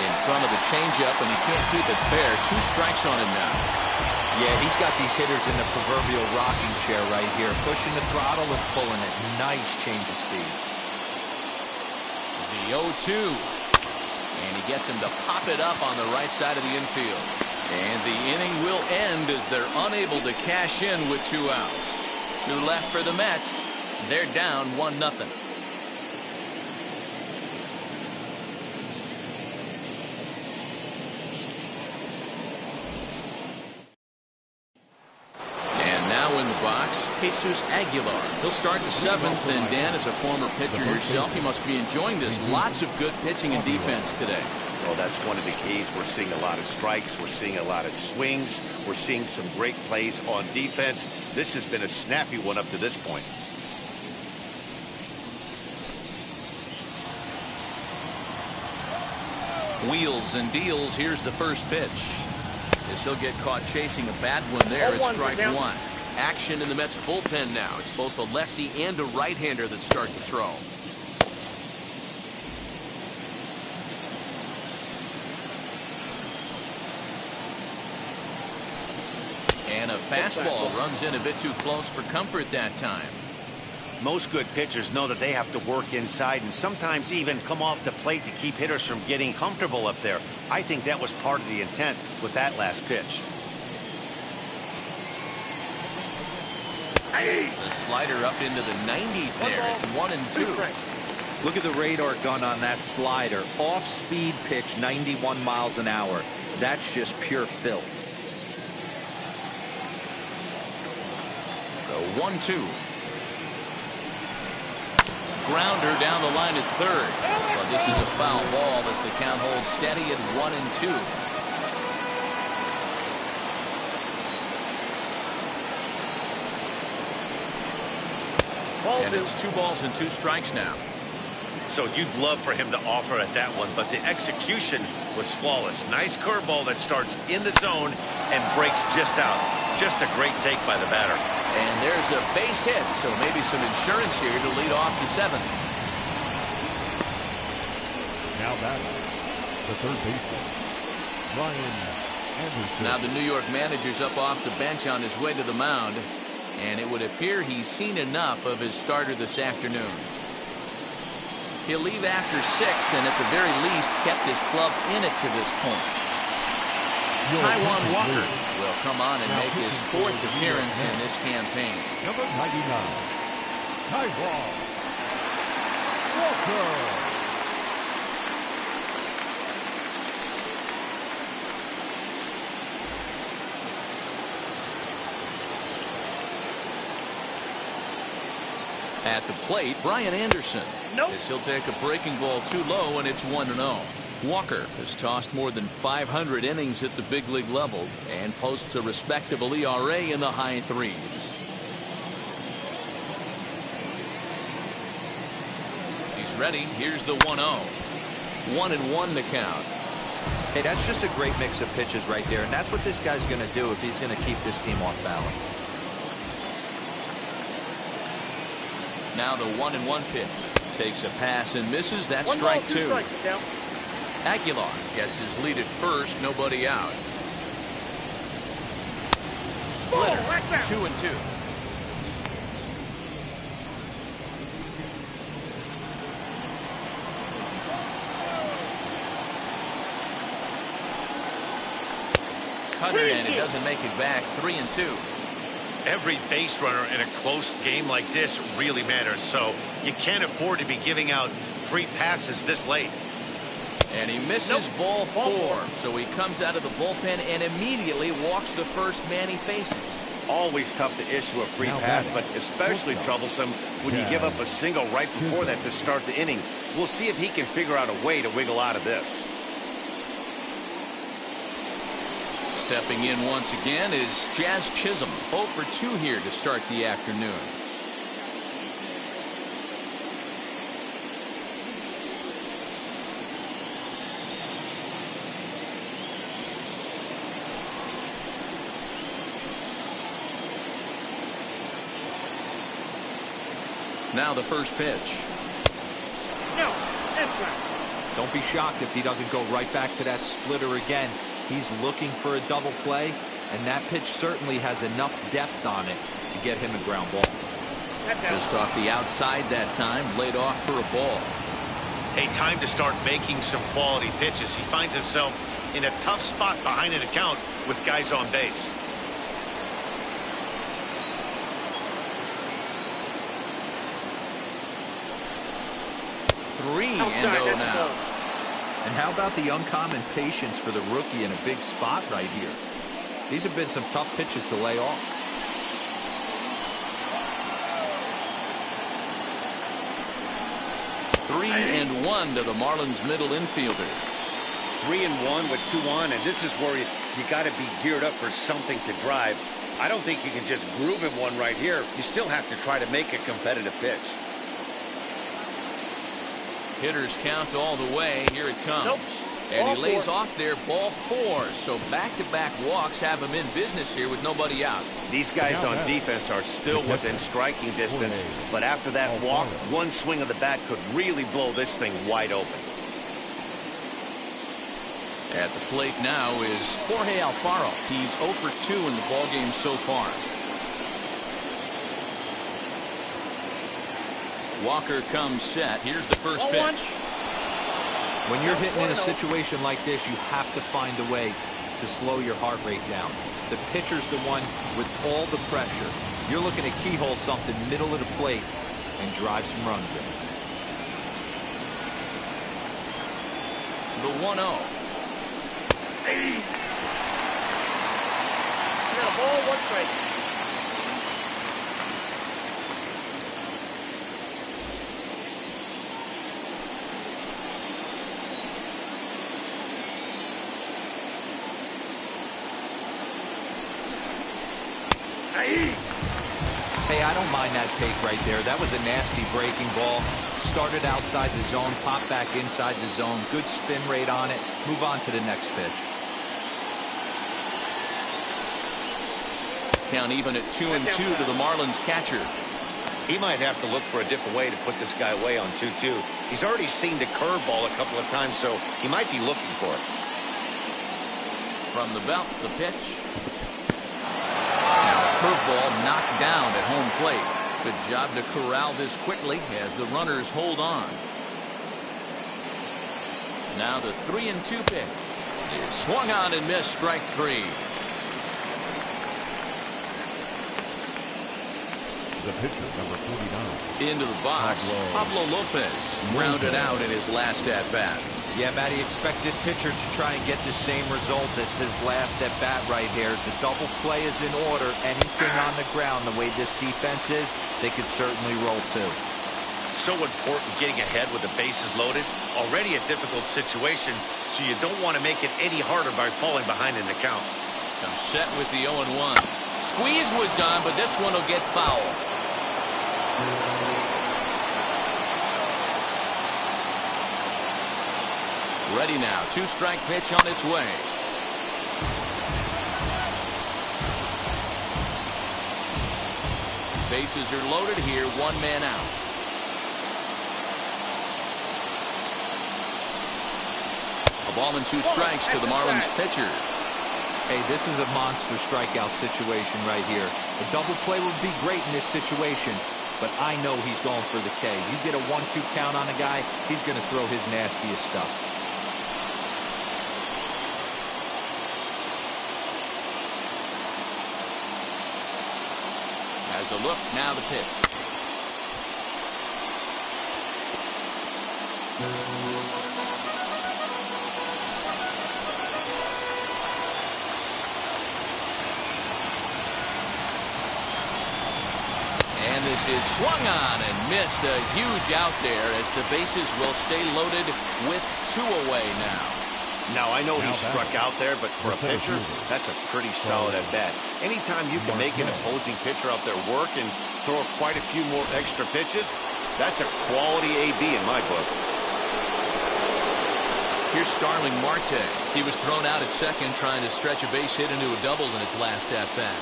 In front of the changeup, and he can't keep it fair. 2 strikes on him now. Yeah, he's got these hitters in the proverbial rocking chair right here, pushing the throttle and pulling it. Nice change of speeds. The 0-2. And he gets him to pop it up on the right side of the infield. And the inning will end as they're unable to cash in with 2 outs. 2 left for the Mets. They're down 1-0. Jesus Aguilar. He'll start the 7th, and Dan, as a former pitcher yourself, you must be enjoying this. Lots of good pitching and defense today. Well, that's one of the keys. We're seeing a lot of strikes. We're seeing a lot of swings. We're seeing some great plays on defense. This has been a snappy one up to this point. Wheels and deals. Here's the first pitch. As he'll get caught chasing a bad one there. It's strike 1. Action in the Mets bullpen now. It's both a lefty and a right-hander that start to throw. And a fastball runs in a bit too close for comfort that time. Most good pitchers know that they have to work inside and sometimes even come off the plate to keep hitters from getting comfortable up there. I think that was part of the intent with that last pitch. The slider up into the 90s there. It's 1-2. Look at the radar gun on that slider. Off-speed pitch, 91 miles an hour. That's just pure filth. The 1-2. Grounder down the line at third. But this is a foul ball as the count holds steady at 1-2. And it's 2 balls and 2 strikes now. So you'd love for him to offer at that one, but the execution was flawless. Nice curveball that starts in the zone and breaks just out. Just a great take by the batter. And there's a base hit, so maybe some insurance here to lead off the 7th. Now batting, the third baseman, Ryan Anderson. Now the New York manager's up off the bench on his way to the mound. And it would appear he's seen enough of his starter this afternoon. He'll leave after 6, and at the very least kept his club in it to this point. Taijuan Walker will come on and make his fourth appearance in this campaign. Number 99, Taijuan Walker. At the plate, Brian Anderson. As he'll take a breaking ball too low, and it's 1-0. Walker has tossed more than 500 innings at the big league level and posts a respectable ERA in the high threes. He's ready. Here's the 1-0. 1-1 to count. Hey, that's just a great mix of pitches right there, and that's what this guy's going to do if he's going to keep this team off balance. Now the 1-1 pitch. Takes a pass and misses. That's strike two. Aguilar gets his lead at first. Nobody out. Splitter. 2-2. Cutter, and it doesn't make it back. 3-2. Every base runner in a close game like this really matters, so you can't afford to be giving out free passes this late. And he misses ball four, so he comes out of the bullpen and immediately walks the first man he faces. Always tough to issue a free pass, but especially troublesome when you give up a single right before that to start the inning. We'll see if he can figure out a way to wiggle out of this. Stepping in once again is Jazz Chisholm. 0 for 2 here to start the afternoon. Now the first pitch. No, that's right. Don't be shocked if he doesn't go right back to that splitter again. He's looking for a double play, and that pitch certainly has enough depth on it to get him a ground ball. Just off the outside that time, laid off for a ball. Hey, time to start making some quality pitches. He finds himself in a tough spot behind an account with guys on base. Three and 0 now. And how about the uncommon patience for the rookie in a big spot right here? These have been some tough pitches to lay off. 3-1 to the Marlins middle infielder. 3-1 with 2 on, and this is where you got to be geared up for something to drive. I don't think you can just groove him one right here. You still have to try to make a competitive pitch. Hitters count all the way. Here it comes. And he lays off there, ball 4. So back-to-back walks have him in business here with nobody out. These guys on defense are still within striking distance, but after that walk, one swing of the bat could really blow this thing wide open. At the plate now is Jorge Alfaro. He's 0 for 2 in the ballgame so far. Walker comes set. Here's the first pitch. When you're hitting in a situation like this, you have to find a way to slow your heart rate down. The pitcher's the one with all the pressure. You're looking to keyhole something middle of the plate and drive some runs in. The 1-0. You got a ball, 1 strike. Hey, I don't mind that take right there. That was a nasty breaking ball. Started outside the zone, popped back inside the zone. Good spin rate on it. Move on to the next pitch. Count even at 2-2 to the Marlins catcher. He might have to look for a different way to put this guy away on 2-2. He's already seen the curveball a couple of times, so he might be looking for it. From the belt, the pitch. Now a curveball knocked down at home plate. Good job to corral this quickly as the runners hold on. Now the 3-2 pitch. Swung on and missed, strike 3. The pitcher, number 49. Into the box, Pablo Lopez grounded out in his last at-bat. Yeah, Matty, expect this pitcher to try and get the same result as his last at-bat right here. The double play is in order. Anything on the ground, the way this defense is, they could certainly roll too. So important getting ahead with the bases loaded. Already a difficult situation, so you don't want to make it any harder by falling behind in the count. I'm set with the 0-1. Squeeze was on, but this one will get foul. Ready now. 2-strike pitch on its way. Bases are loaded here. 1 man out. A ball and 2 strikes to the Marlins pitcher. Hey, this is a monster strikeout situation right here. A double play would be great in this situation, but I know he's going for the K. You get a 1-2 count on a guy, he's going to throw his nastiest stuff. Has a look, now the pitch. And this is swung on and missed. A huge out there as the bases will stay loaded with 2 away now. Now, I know he struck out there, but for a pitcher, that's a pretty solid at-bat. Anytime you can make an opposing pitcher out there work and throw quite a few more extra pitches, that's a quality AB in my book. Here's Starling Marte. He was thrown out at second trying to stretch a base hit into a double in his last at-bat.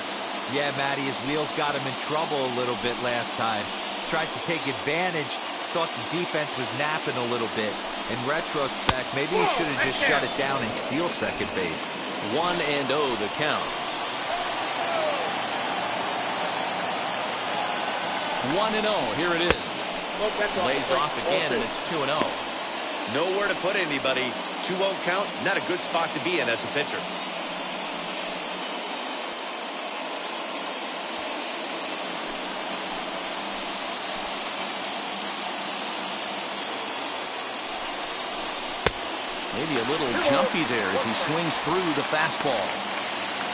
Yeah, Matty, his wheels got him in trouble a little bit last time. Tried to take advantage, thought the defense was napping a little bit. In retrospect, maybe he should have just shut it down and steal second base. 1-0 the count. 1-0, here it is. Lays off again, and it's 2-0. Nowhere to put anybody. 2-0 count, not a good spot to be in as a pitcher. Maybe a little jumpy there as he swings through the fastball.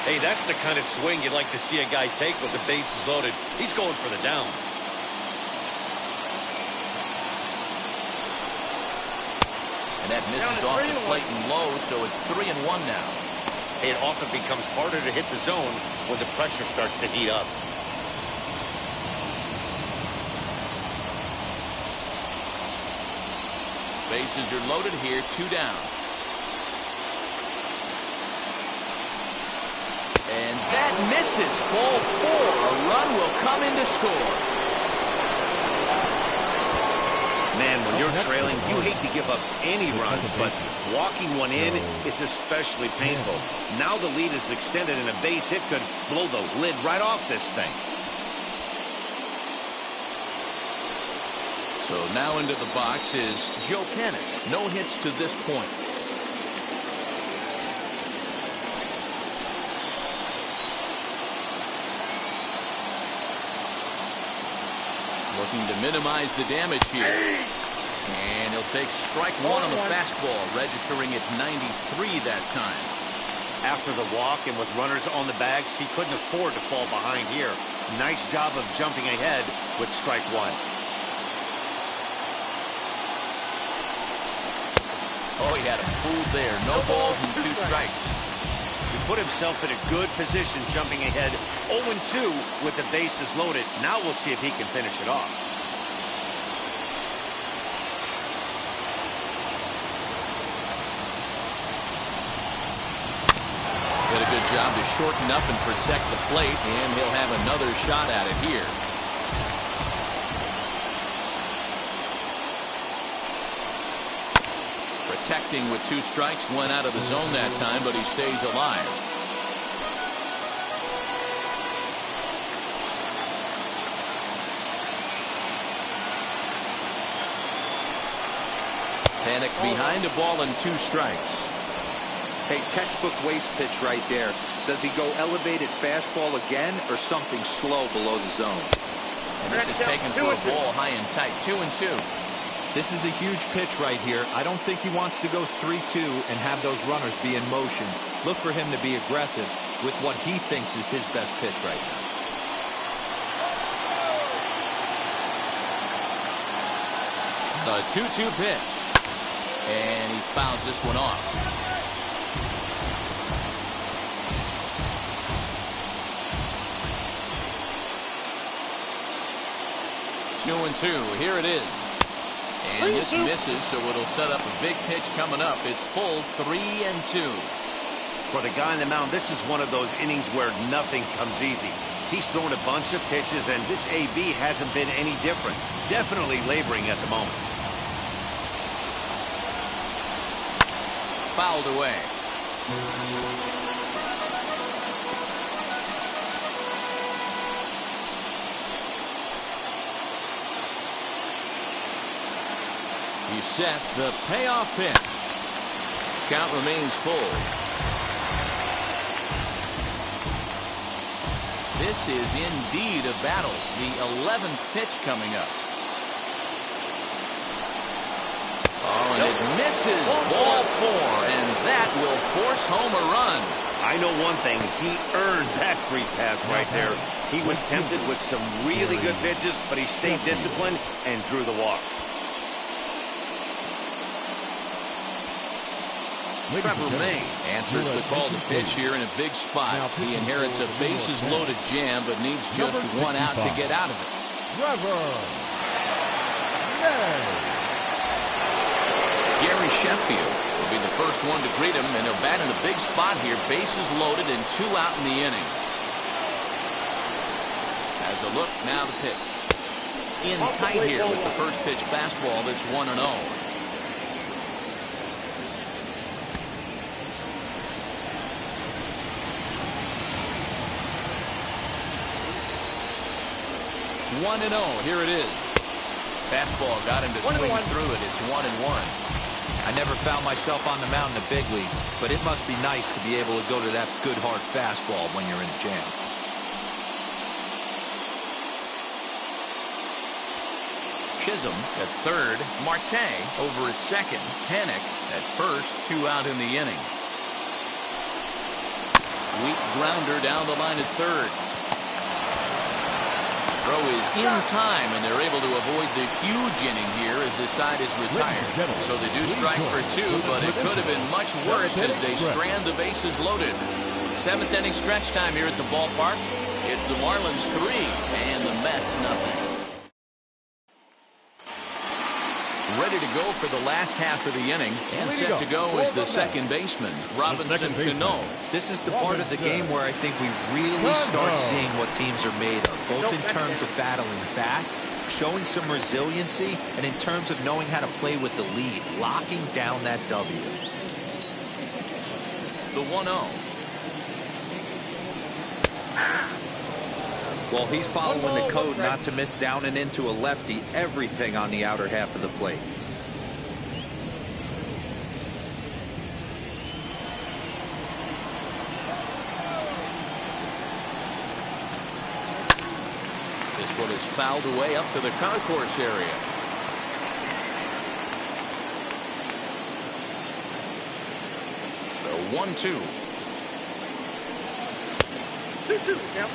Hey, that's the kind of swing you'd like to see a guy take with the bases loaded. He's going for the downs. And that misses off the plate and low, so it's 3-1 now. Hey, it often becomes harder to hit the zone when the pressure starts to heat up. Bases are loaded here, 2 down. And that misses. Ball 4. A run will come in to score. Man, when you're trailing, you hate to give up any runs, but walking one in is especially painful. Now the lead is extended, and a base hit could blow the lid right off this thing. So now into the box is Joe Pennant. No hits to this point. Looking to minimize the damage here. And he'll take strike 1 on the fastball, registering at 93 that time. After the walk and with runners on the bags, he couldn't afford to fall behind here. Nice job of jumping ahead with strike 1. Oh, he had a fool there. No balls and 2 strikes. He put himself in a good position jumping ahead 0-2 with the bases loaded. Now we'll see if he can finish it off. Did a good job to shorten up and protect the plate, and he'll have another shot at it here. Protecting with 2 strikes, went out of the zone that time, but he stays alive. Panic behind, a ball and 2 strikes. Hey, textbook waste pitch right there. Does he go elevated fastball again or something slow below the zone? And this is taken for a ball high and tight. 2-2. This is a huge pitch right here. I don't think he wants to go 3-2 and have those runners be in motion. Look for him to be aggressive with what he thinks is his best pitch right now. The 2-2 pitch. And he fouls this one off. Two and two. Here it is. And this misses, so it'll set up a big pitch coming up. It's full 3-2. For the guy on the mound, this is one of those innings where nothing comes easy. He's thrown a bunch of pitches, and this AB hasn't been any different. Definitely laboring at the moment. Fouled away. He set the payoff pitch. Count remains full. This is indeed a battle. The 11th pitch coming up. Oh, and it misses. Ball 4, and that will force home a run. I know one thing. He earned that free pass right there. He was tempted with some really good pitches, but he stayed disciplined and drew the walk. Trevor May answers the call to pitch here in a big spot. He inherits a bases-loaded jam, but needs just one out to get out of it. Trevor May. Gary Sheffield will be the first one to greet him, and he'll bat in a big spot here. Bases loaded and 2 out in the inning. Has a look, now the pitch. In tight here with the first pitch fastball that's 1-0. Here it is. Fastball got him to swing through it. It's 1-1. I never found myself on the mound in the big leagues, but it must be nice to be able to go to that good hard fastball when you're in a jam. Chisholm at third. Marte over at second. Panic at first. 2 out in the inning. Weak grounder down the line at third. Throw is in time, and they're able to avoid the huge inning here as the side is retired. So they do strike for 2, but it could have been much worse as they strand the bases loaded. 7th inning stretch time here at the ballpark. It's the Marlins 3 and the Mets nothing. Ready to go for the last half of the inning, and set to go is the second baseman, Robinson Cano. This is the part of the game where I think we really start seeing what teams are made of, both in terms of battling back, showing some resiliency, and in terms of knowing how to play with the lead, locking down that W. The 1-0. Well, he's following the code not to miss down and into a lefty, everything on the outer half of the plate. This one is fouled away up to the concourse area. The 1-2. 2-2, count.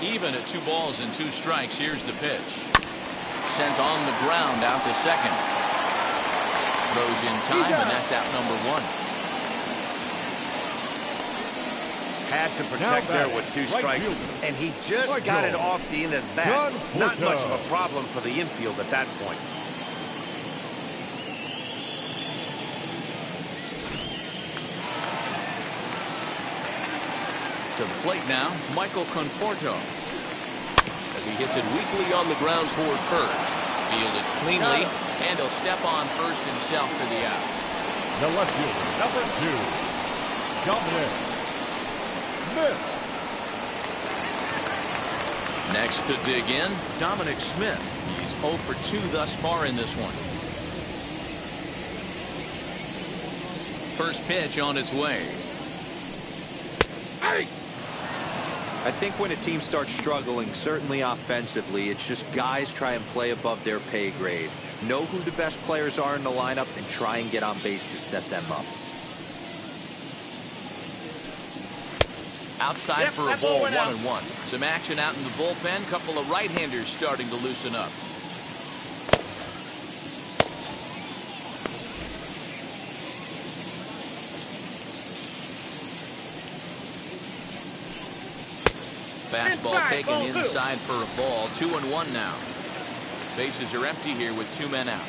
Even at 2 balls and 2 strikes. Here's the pitch. Sent on the ground out to second. Throws in time, and that's out number 1. Had to protect there with 2 strikes, and he just got it off the end of the bat. Not much of a problem for the infield at that point. To the plate now, Michael Conforto. As he hits it weakly on the ground toward first. Fielded cleanly, and he'll step on first himself for the out. The left fielder, number 2, Dominic Smith. Next to dig in, Dominic Smith. He's 0 for 2 thus far in this one. First pitch on its way. I think when a team starts struggling, certainly offensively, it's just guys try and play above their pay grade. Know who the best players are in the lineup and try and get on base to set them up. Outside for a ball, 1-1. Some action out in the bullpen. Couple of right-handers starting to loosen up. Fastball taken inside for a ball. 2-1 now. Bases are empty here with 2 men out.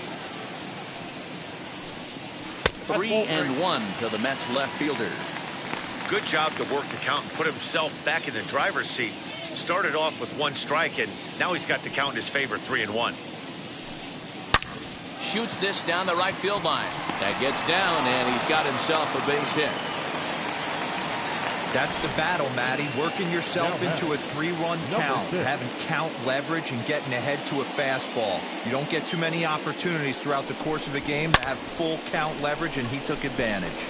3-1 to the Mets left fielder. Good job to work the count and put himself back in the driver's seat. Started off with 1 strike, and now he's got the count in his favor, 3-1. Shoots this down the right field line. That gets down, and he's got himself a base hit. That's the battle, Matty. Working yourself into a 3-run count, having count leverage and getting ahead to a fastball. You don't get too many opportunities throughout the course of a game to have full count leverage, and he took advantage.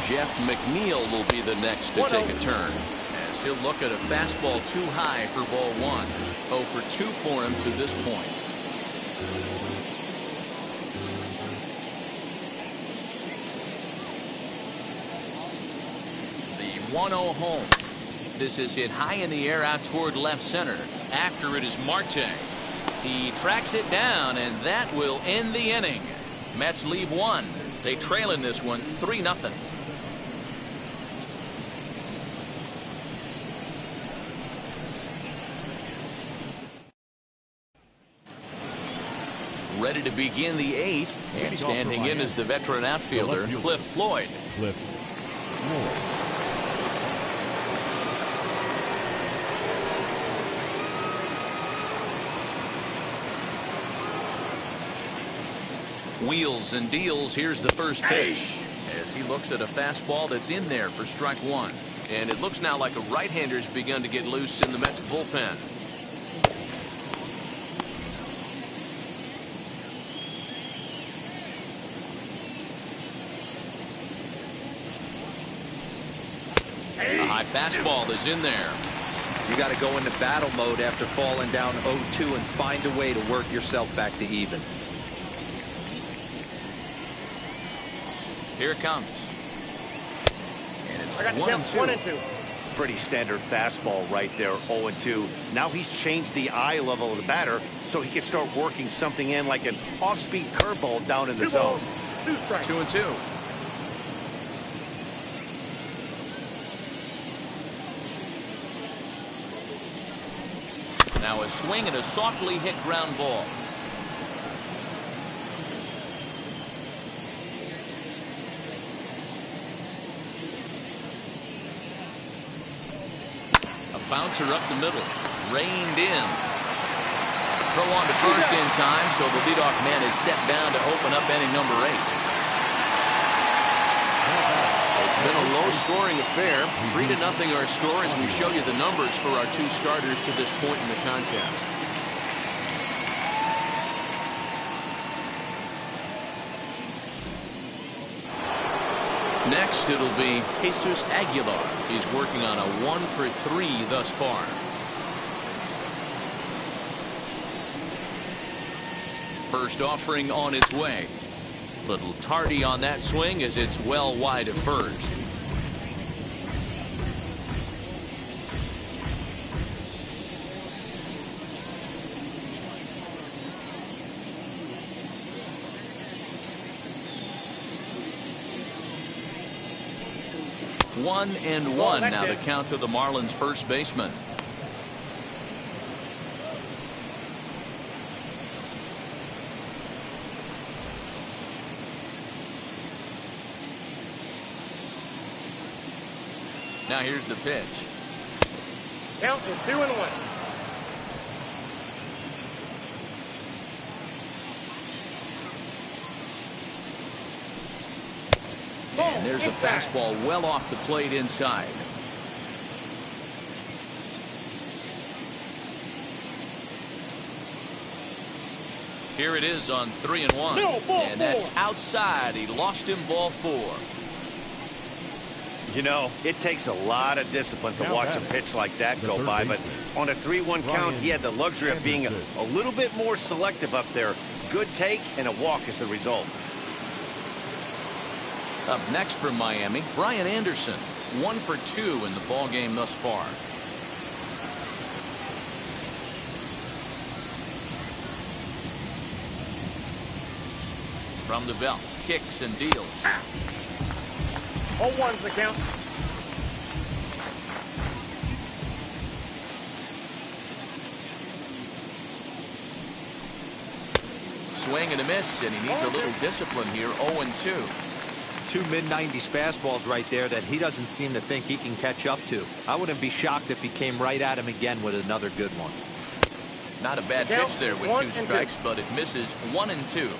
Jeff McNeil will be the next to take a turn, as he'll look at a fastball too high for ball 1. 0 for 2 for him to this point. The 1-0 home. This is hit high in the air out toward left center. After it is Marte. He tracks it down, and that will end the inning. Mets leave 1. They trail in this one 3-0. Ready to begin the 8th, and standing in is the veteran outfielder, Cliff Floyd. Wheels and deals. Here's the first pitch, as he looks at a fastball that's in there for strike 1. And it looks now like a right-hander's begun to get loose in the Mets bullpen. High fastball is in there. You got to go into battle mode after falling down 0-2 and find a way to work yourself back to even. Here it comes. And it's 1-2. Pretty standard fastball right there, 0-2. Now he's changed the eye level of the batter so he can start working something in like an off-speed curveball down in the zone. 2-2. Now a swing and a softly hit ground ball. A bouncer up the middle, reined in. Throw on to first in time, so the leadoff man is set down to open up inning number 8. It's been a low-scoring affair. 3-0 our score as we show you the numbers for our 2 starters to this point in the contest. Next, it'll be Jesus Aguilar. He's working on a 1 for 3 thus far. First offering on its way. Little tardy on that swing as it's well wide of first. One and one now the count to the Marlins first baseman. Now here's the pitch. count is 2-1. And there's a fastball well off the plate inside. Here it is on 3-1. No, ball and that's four. outside. He lost him, ball 4. You know, it takes a lot of discipline to watch a pitch like that go by, but on a 3-1 count, he had the luxury of being a little bit more selective up there. Good take and a walk is the result. Up next from Miami, Brian Anderson, 1 for 2 in the ball game thus far. From the belt, kicks and deals. 0-1's the count. Swing and a miss, and he needs a little discipline here. 0-2. 2 mid-90s fastballs right there that he doesn't seem to think he can catch up to. I wouldn't be shocked if he came right at him again with another good one. Not a bad pitch there with 2 strikes, but it misses. 1-2.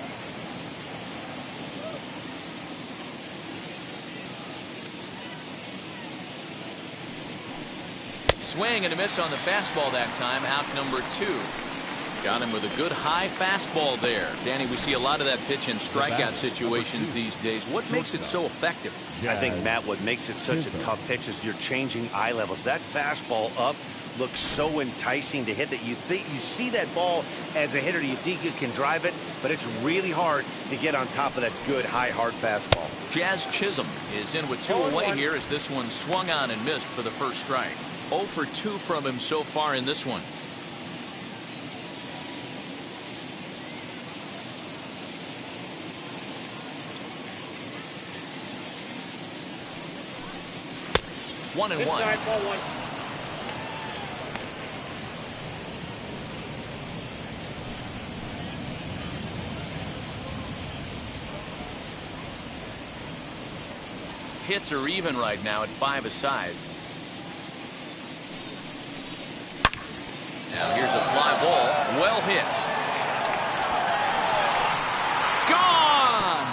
Swing and a miss on the fastball that time. Out number 2. Got him with a good high fastball there. Danny, we see a lot of that pitch in strikeout situations these days. What makes it so effective? I think, Matt, what makes it such a tough pitch is you're changing eye levels. That fastball up looks so enticing to hit that you see that ball as a hitter, you think you can drive it, but it's really hard to get on top of that good high hard fastball. Jazz Chisholm is in with 2 away here as this one swung on and missed for the first strike. 0 for 2 from him so far in this one. One and one. Inside, ball 1. Hits are even right now at 5 aside. Now here's a fly ball. Well hit. Gone!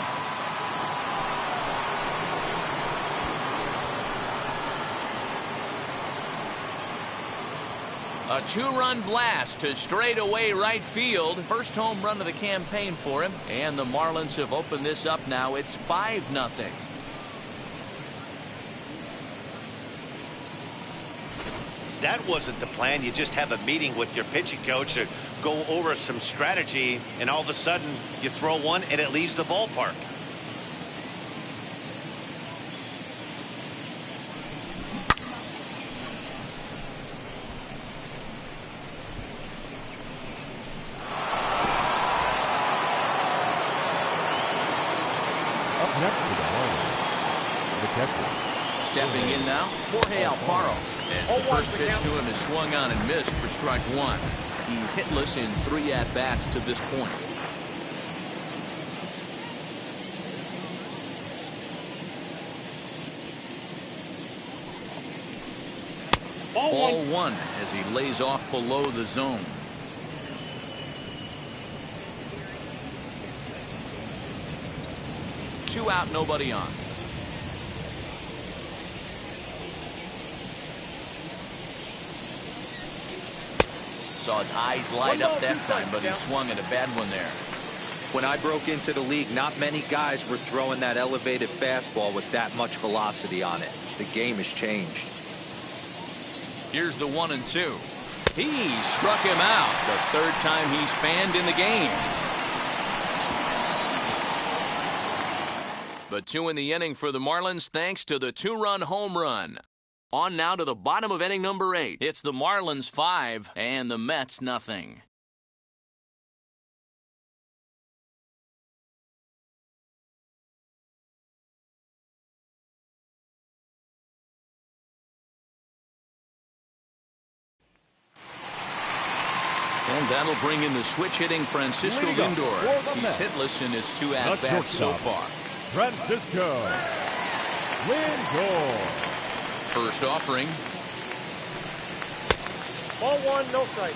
A 2-run blast to straightaway right field. First home run of the campaign for him. And the Marlins have opened this up now. It's 5-0. That wasn't the plan. You just have a meeting with your pitching coach to go over some strategy, and all of a sudden you throw one and it leaves the ballpark. Up next for the Marlins, the catcher. Stepping in now, Jorge Alfaro. As the first pitch to him is swung on and missed for strike 1. He's hitless in 3 at-bats to this point. Ball 1 as he lays off below the zone. Two out, nobody on. Saw his eyes light up that time, but he swung at a bad one there. When I broke into the league, not many guys were throwing that elevated fastball with that much velocity on it. The game has changed. Here's the 1-2. He struck him out. The 3rd time he's fanned in the game. But 2 in the inning for the Marlins thanks to the 2-run home run. On now to the bottom of inning number 8. It's the Marlins 5 and the Mets nothing. And that'll bring in the switch hitting Francisco Lindor. He's hitless in his 2 at-bats so far. Francisco Lindor. First offering. Ball one, no strike.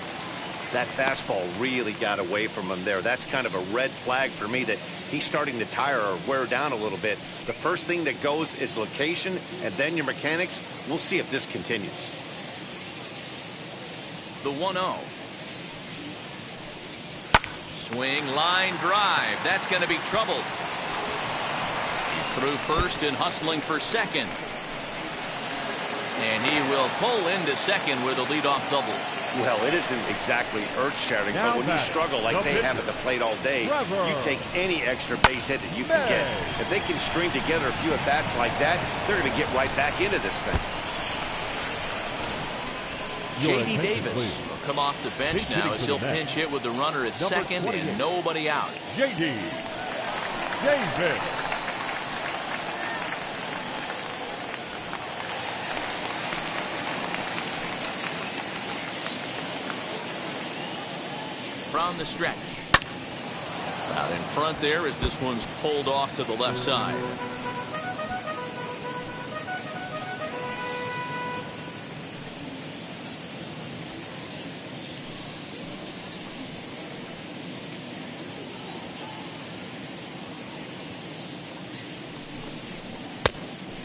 That fastball really got away from him there. That's kind of a red flag for me that he's starting to tire or wear down a little bit. The first thing that goes is location and then your mechanics. We'll see if this continues. The 1-0. Swing, line drive. That's going to be trouble. He's through first and hustling for second. And he will pull into second with a leadoff double. Well, it isn't exactly earth-shattering, but when you struggle like they have at the plate all day, you take any extra base hit that you can get. If they can string together a few at-bats like that, they're going to get right back into this thing. J.D. Davis will come off the bench now as he'll pinch hit with the runner at second and nobody out. J.D. Davis. From the stretch. Out in front there as this one's pulled off to the left side.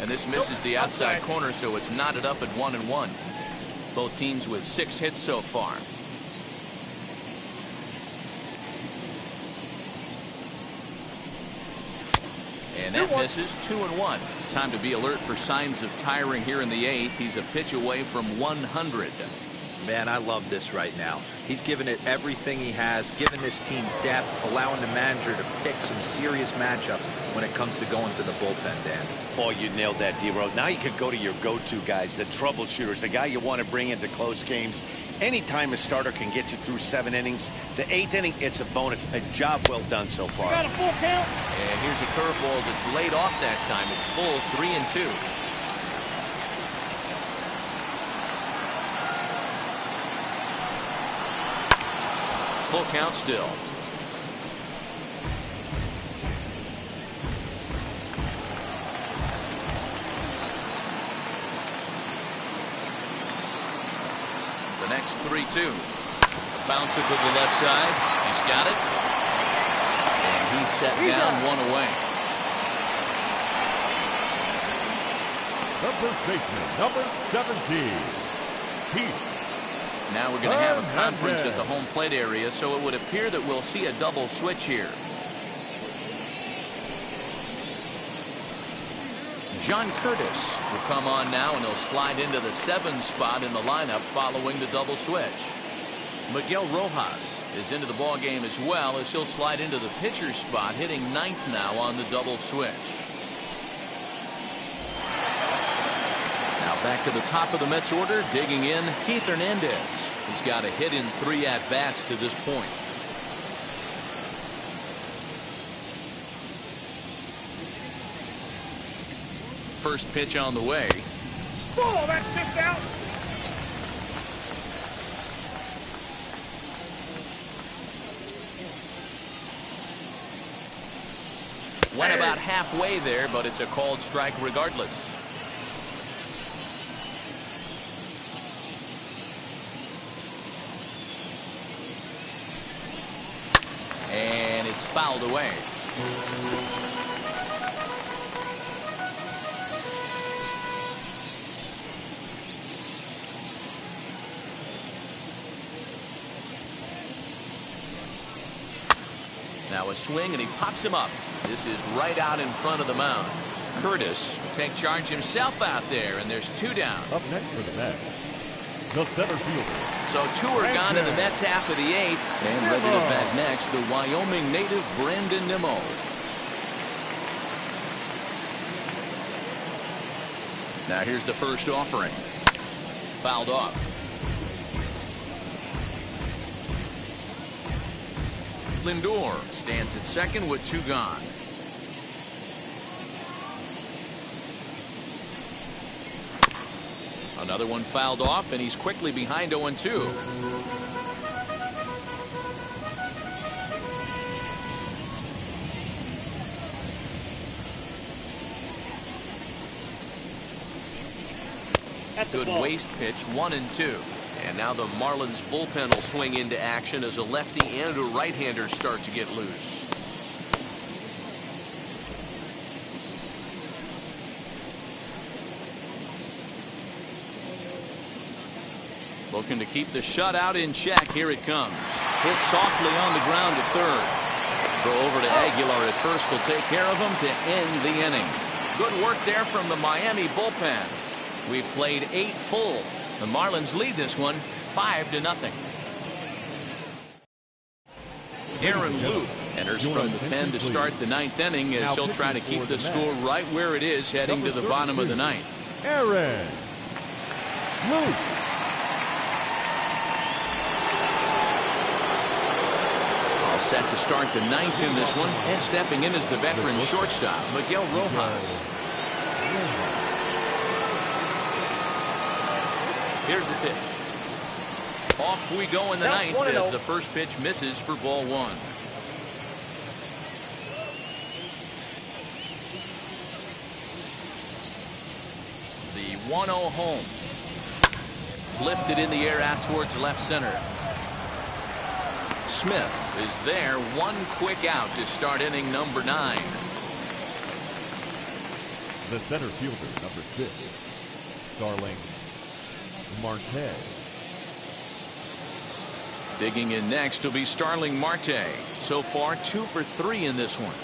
And this misses the outside corner, so it's knotted up at 1-1. Both teams with 6 hits so far. And that misses 2-1. Time to be alert for signs of tiring here in the 8th. He's a pitch away from 100. Man, I love this right now. He's given it everything he has, giving this team depth, allowing the manager to pick some serious matchups when it comes to going to the bullpen, Dan. Boy, you nailed that, D-Row. Now you could go to your go-to guys, the troubleshooters, the guy you want to bring into close games. Anytime a starter can get you through 7 innings, the 8th inning, it's a bonus. A job well done so far. Got a full count. And here's a curveball that's laid off that time. It's full, 3-2. Full count still. The next 3-2. Bouncer to the left side. He's got it. And he's set down, 1 away. The first baseman, number 17, Pete. Now we're going to have a conference at the home plate area, so it would appear that we'll see a double switch here. John Curtis will come on now, and he'll slide into the 7 spot in the lineup following the double switch. Miguel Rojas is into the ball game as well, as he'll slide into the pitcher spot, hitting 9th now on the double switch. Now back to the top of the Mets order, digging in, Keith Hernandez. He's got a hit in 3 at-bats to this point. First pitch on the way. Oh, that's just out. Went about halfway there, but it's a called strike regardless. And it's fouled away. Now a swing, and he pops him up. This is right out in front of the mound. Curtis will take charge himself out there, and there's 2 down. Up next for the Mets, the center fielder. So 2 are gone in the Mets half of the 8th. And ready to bat next, the Wyoming native Brandon Nimmo. Now here's the first offering. Fouled off. Lindor stands at second with 2 gone. Another one fouled off, and he's quickly behind 0-2. Good waist pitch, 1-2. And now the Marlins bullpen will swing into action as a lefty and a right-hander start to get loose. Looking to keep the shutout in check. Here it comes. Hit softly on the ground at third. Throw over to Aguilar at first will take care of him to end the inning. Good work there from the Miami bullpen. We've played 8 full. The Marlins lead this one 5-0. Aaron Loup enters from the pen to start the 9th inning as he'll try to keep the score right where it is heading to the bottom of the 9th. Aaron Loup. All set to start the 9th in this one, and stepping in is the veteran shortstop Miguel Rojas. Here's the pitch. Off we go in the 9th as the first pitch misses for ball 1. The 1-0 home. Lifted in the air out towards left center. Smith is there. One quick out to start inning number 9. The center fielder, number 6, Starling Marte. Digging in next will be Starling Marte. So far 2 for 3 in this one.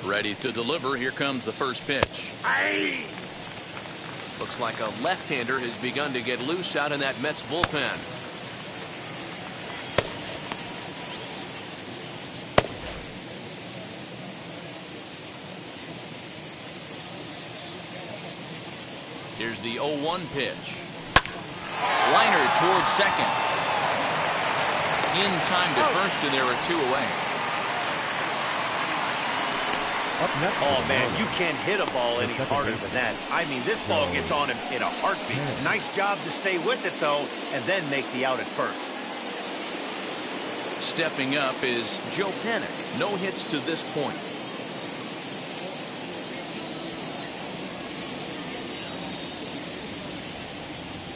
Ready to deliver. Here comes the first pitch. Looks like a left-hander has begun to get loose out in that Mets bullpen. Here's the 0-1 pitch. Liner towards second. In time to first, and there are 2 away. Oh, man, you can't hit a ball any harder than that. I mean, this ball gets on him in a heartbeat. Nice job to stay with it, though, and then make the out at first. Stepping up is Joe Panic. No hits to this point.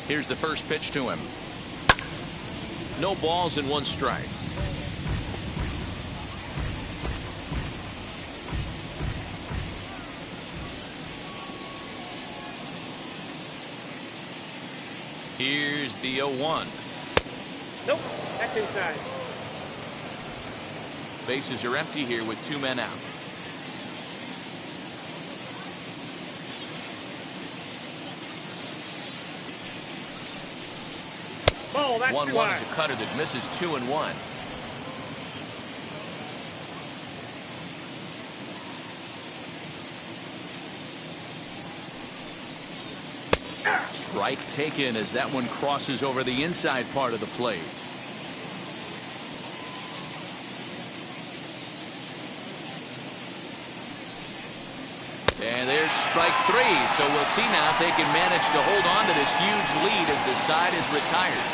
Here's the first pitch to him. No balls and 1 strike. Here's the 0-1. Nope, that's inside. Bases are empty here with 2 men out. Ball, that's 1-1 is a cutter that misses 2-1. Strike taken as that one crosses over the inside part of the plate. And there's strike 3. So we'll see now if they can manage to hold on to this huge lead as the side is retired.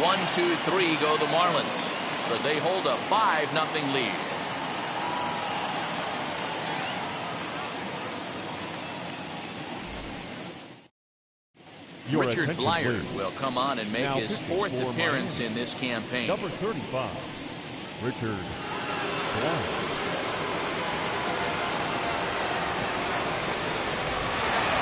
1, 2, 3 go the Marlins, but they hold a 5-0 lead. Richard Blyer will come on and make his 4th appearance in this campaign. Number 35, Richard Blyer.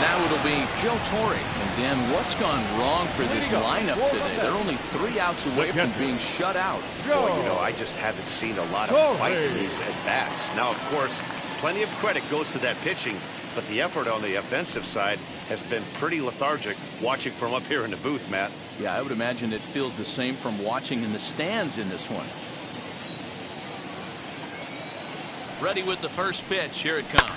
Now it'll be Joe Torre. And Dan, what's gone wrong for this lineup today? They're only 3 outs away from being shut out. Well, you know, I just haven't seen a lot of fight in these at-bats. Now, of course, plenty of credit goes to that pitching, but the effort on the offensive side has been pretty lethargic watching from up here in the booth, Matt. Yeah, I would imagine it feels the same from watching in the stands in this one. Ready with the first pitch. Here it comes.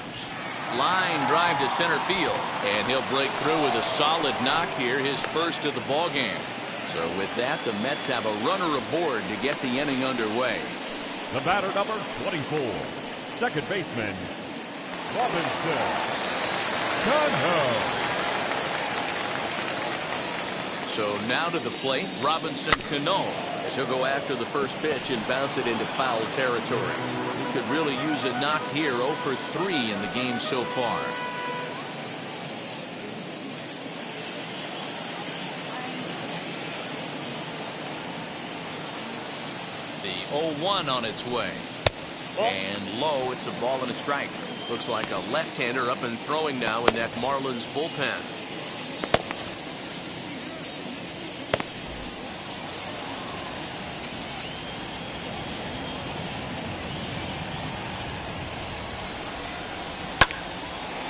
Line drive to center field, and he'll break through with a solid knock here, his first of the ball game. So with that, the Mets have a runner aboard to get the inning underway. The batter, number 24, second baseman Robinson Cano. So now to the plate, Robinson Cano, as he'll go after the first pitch and bounce it into foul territory. could really use a knock here. 0 for 3 in the game so far. The 0-1 on its way. And low, it's a ball and a strike. Looks like a left-hander up and throwing now in that Marlins bullpen.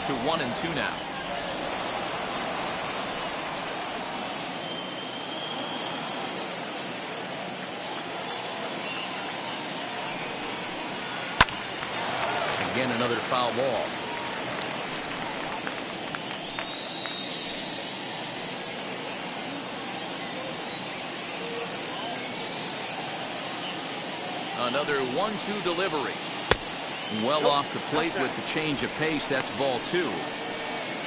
To 1-2 now. Again, another foul ball. Another 1-2 delivery. Well off the plate with the change of pace. That's ball 2.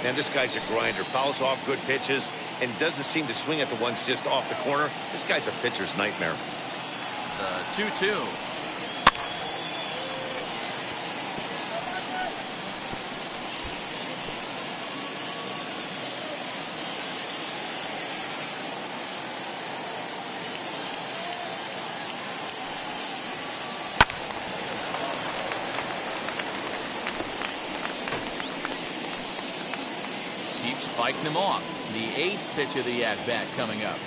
And this guy's a grinder. Fouls off good pitches and doesn't seem to swing at the ones just off the corner. This guy's a pitcher's nightmare. 2-2. Keeps fighting him off. The 8th pitch of the at-bat coming up.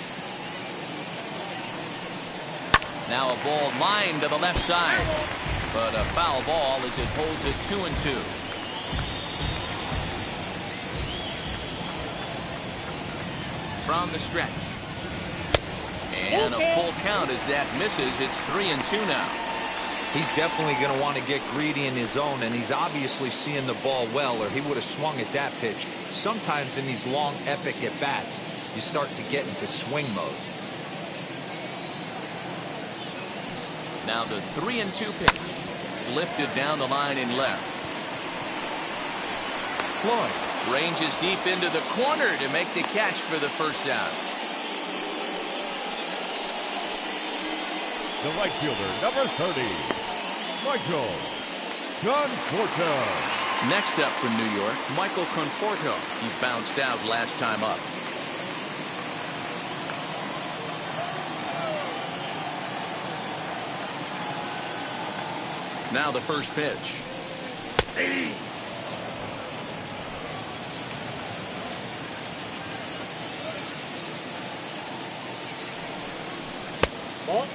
Now a ball lined to the left side, but a foul ball as it holds it 2-2. From the stretch. And a full count as that misses. It's 3-2 now. He's definitely going to want to get greedy in his zone, and he's obviously seeing the ball well, or he would have swung at that pitch. Sometimes in these long, epic at-bats, you start to get into swing mode. Now the 3-2 pitch. Lifted down the line in left. Floyd ranges deep into the corner to make the catch for the first down. The right fielder, number 30, Michael Conforto. Next up from New York, Michael Conforto. He bounced out last time up. Now the first pitch. Ball.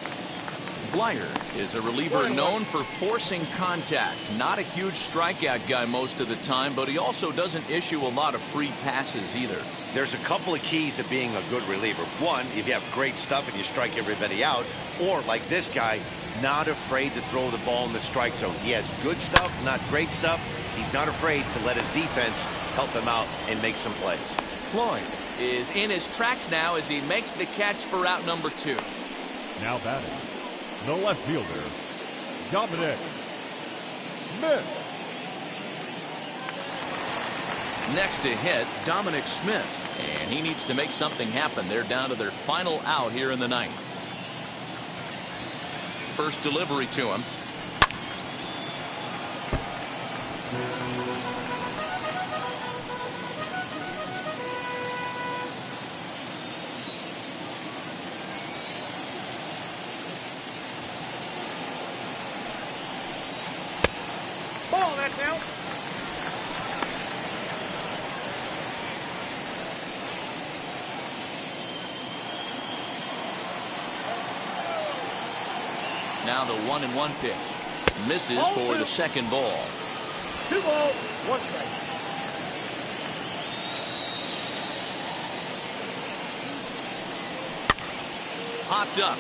Blyer is a reliever known for forcing contact. Not a huge strikeout guy most of the time, but he also doesn't issue a lot of free passes either. There's a couple of keys to being a good reliever. One, if you have great stuff and you strike everybody out, or like this guy, not afraid to throw the ball in the strike zone. He has good stuff, not great stuff. He's not afraid to let his defense help him out and make some plays. Floyd is in his tracks now as he makes the catch for out number 2. Now batting, the left fielder, Dominic Smith. Next to hit, Dominic Smith. And he needs to make something happen. They're down to their final out here in the 9th. First delivery to him. Ball, that's out. Now the 1-1 pitch. Misses for the second ball. 2 balls, 1 strike. Popped up.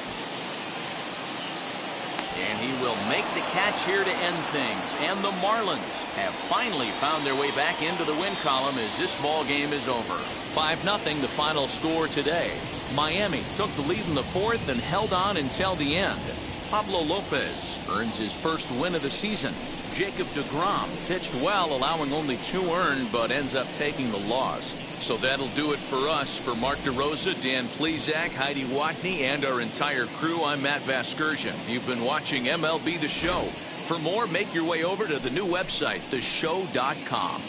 And he will make the catch here to end things. And the Marlins have finally found their way back into the win column as this ball game is over. 5-0 the final score today. Miami took the lead in the 4th and held on until the end. Pablo Lopez earns his first win of the season. Jacob deGrom pitched well, allowing only 2 earned, but ends up taking the loss. So that'll do it for us. For Mark DeRosa, Dan Plesac, Heidi Watney, and our entire crew, I'm Matt Vasgersian. You've been watching MLB The Show. For more, make your way over to the new website, theshow.com.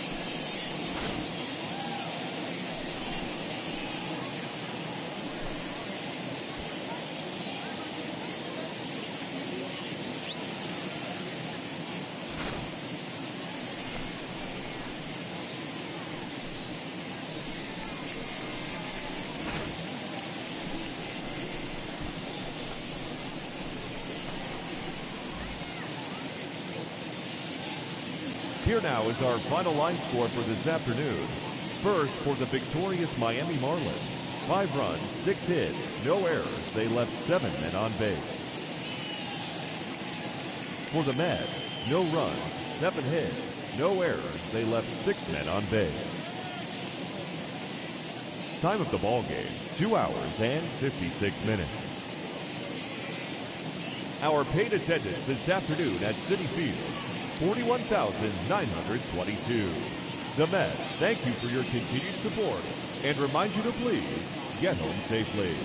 Here now is our final line score for this afternoon. First, for the victorious Miami Marlins. 5 runs, 6 hits, no errors. They left 7 men on base. For the Mets, no runs, 7 hits, no errors. They left 6 men on base. Time of the ball game, 2 hours and 56 minutes. Our paid attendance this afternoon at Citi Field, 41,922. The Mets thank you for your continued support and remind you to please get home safely.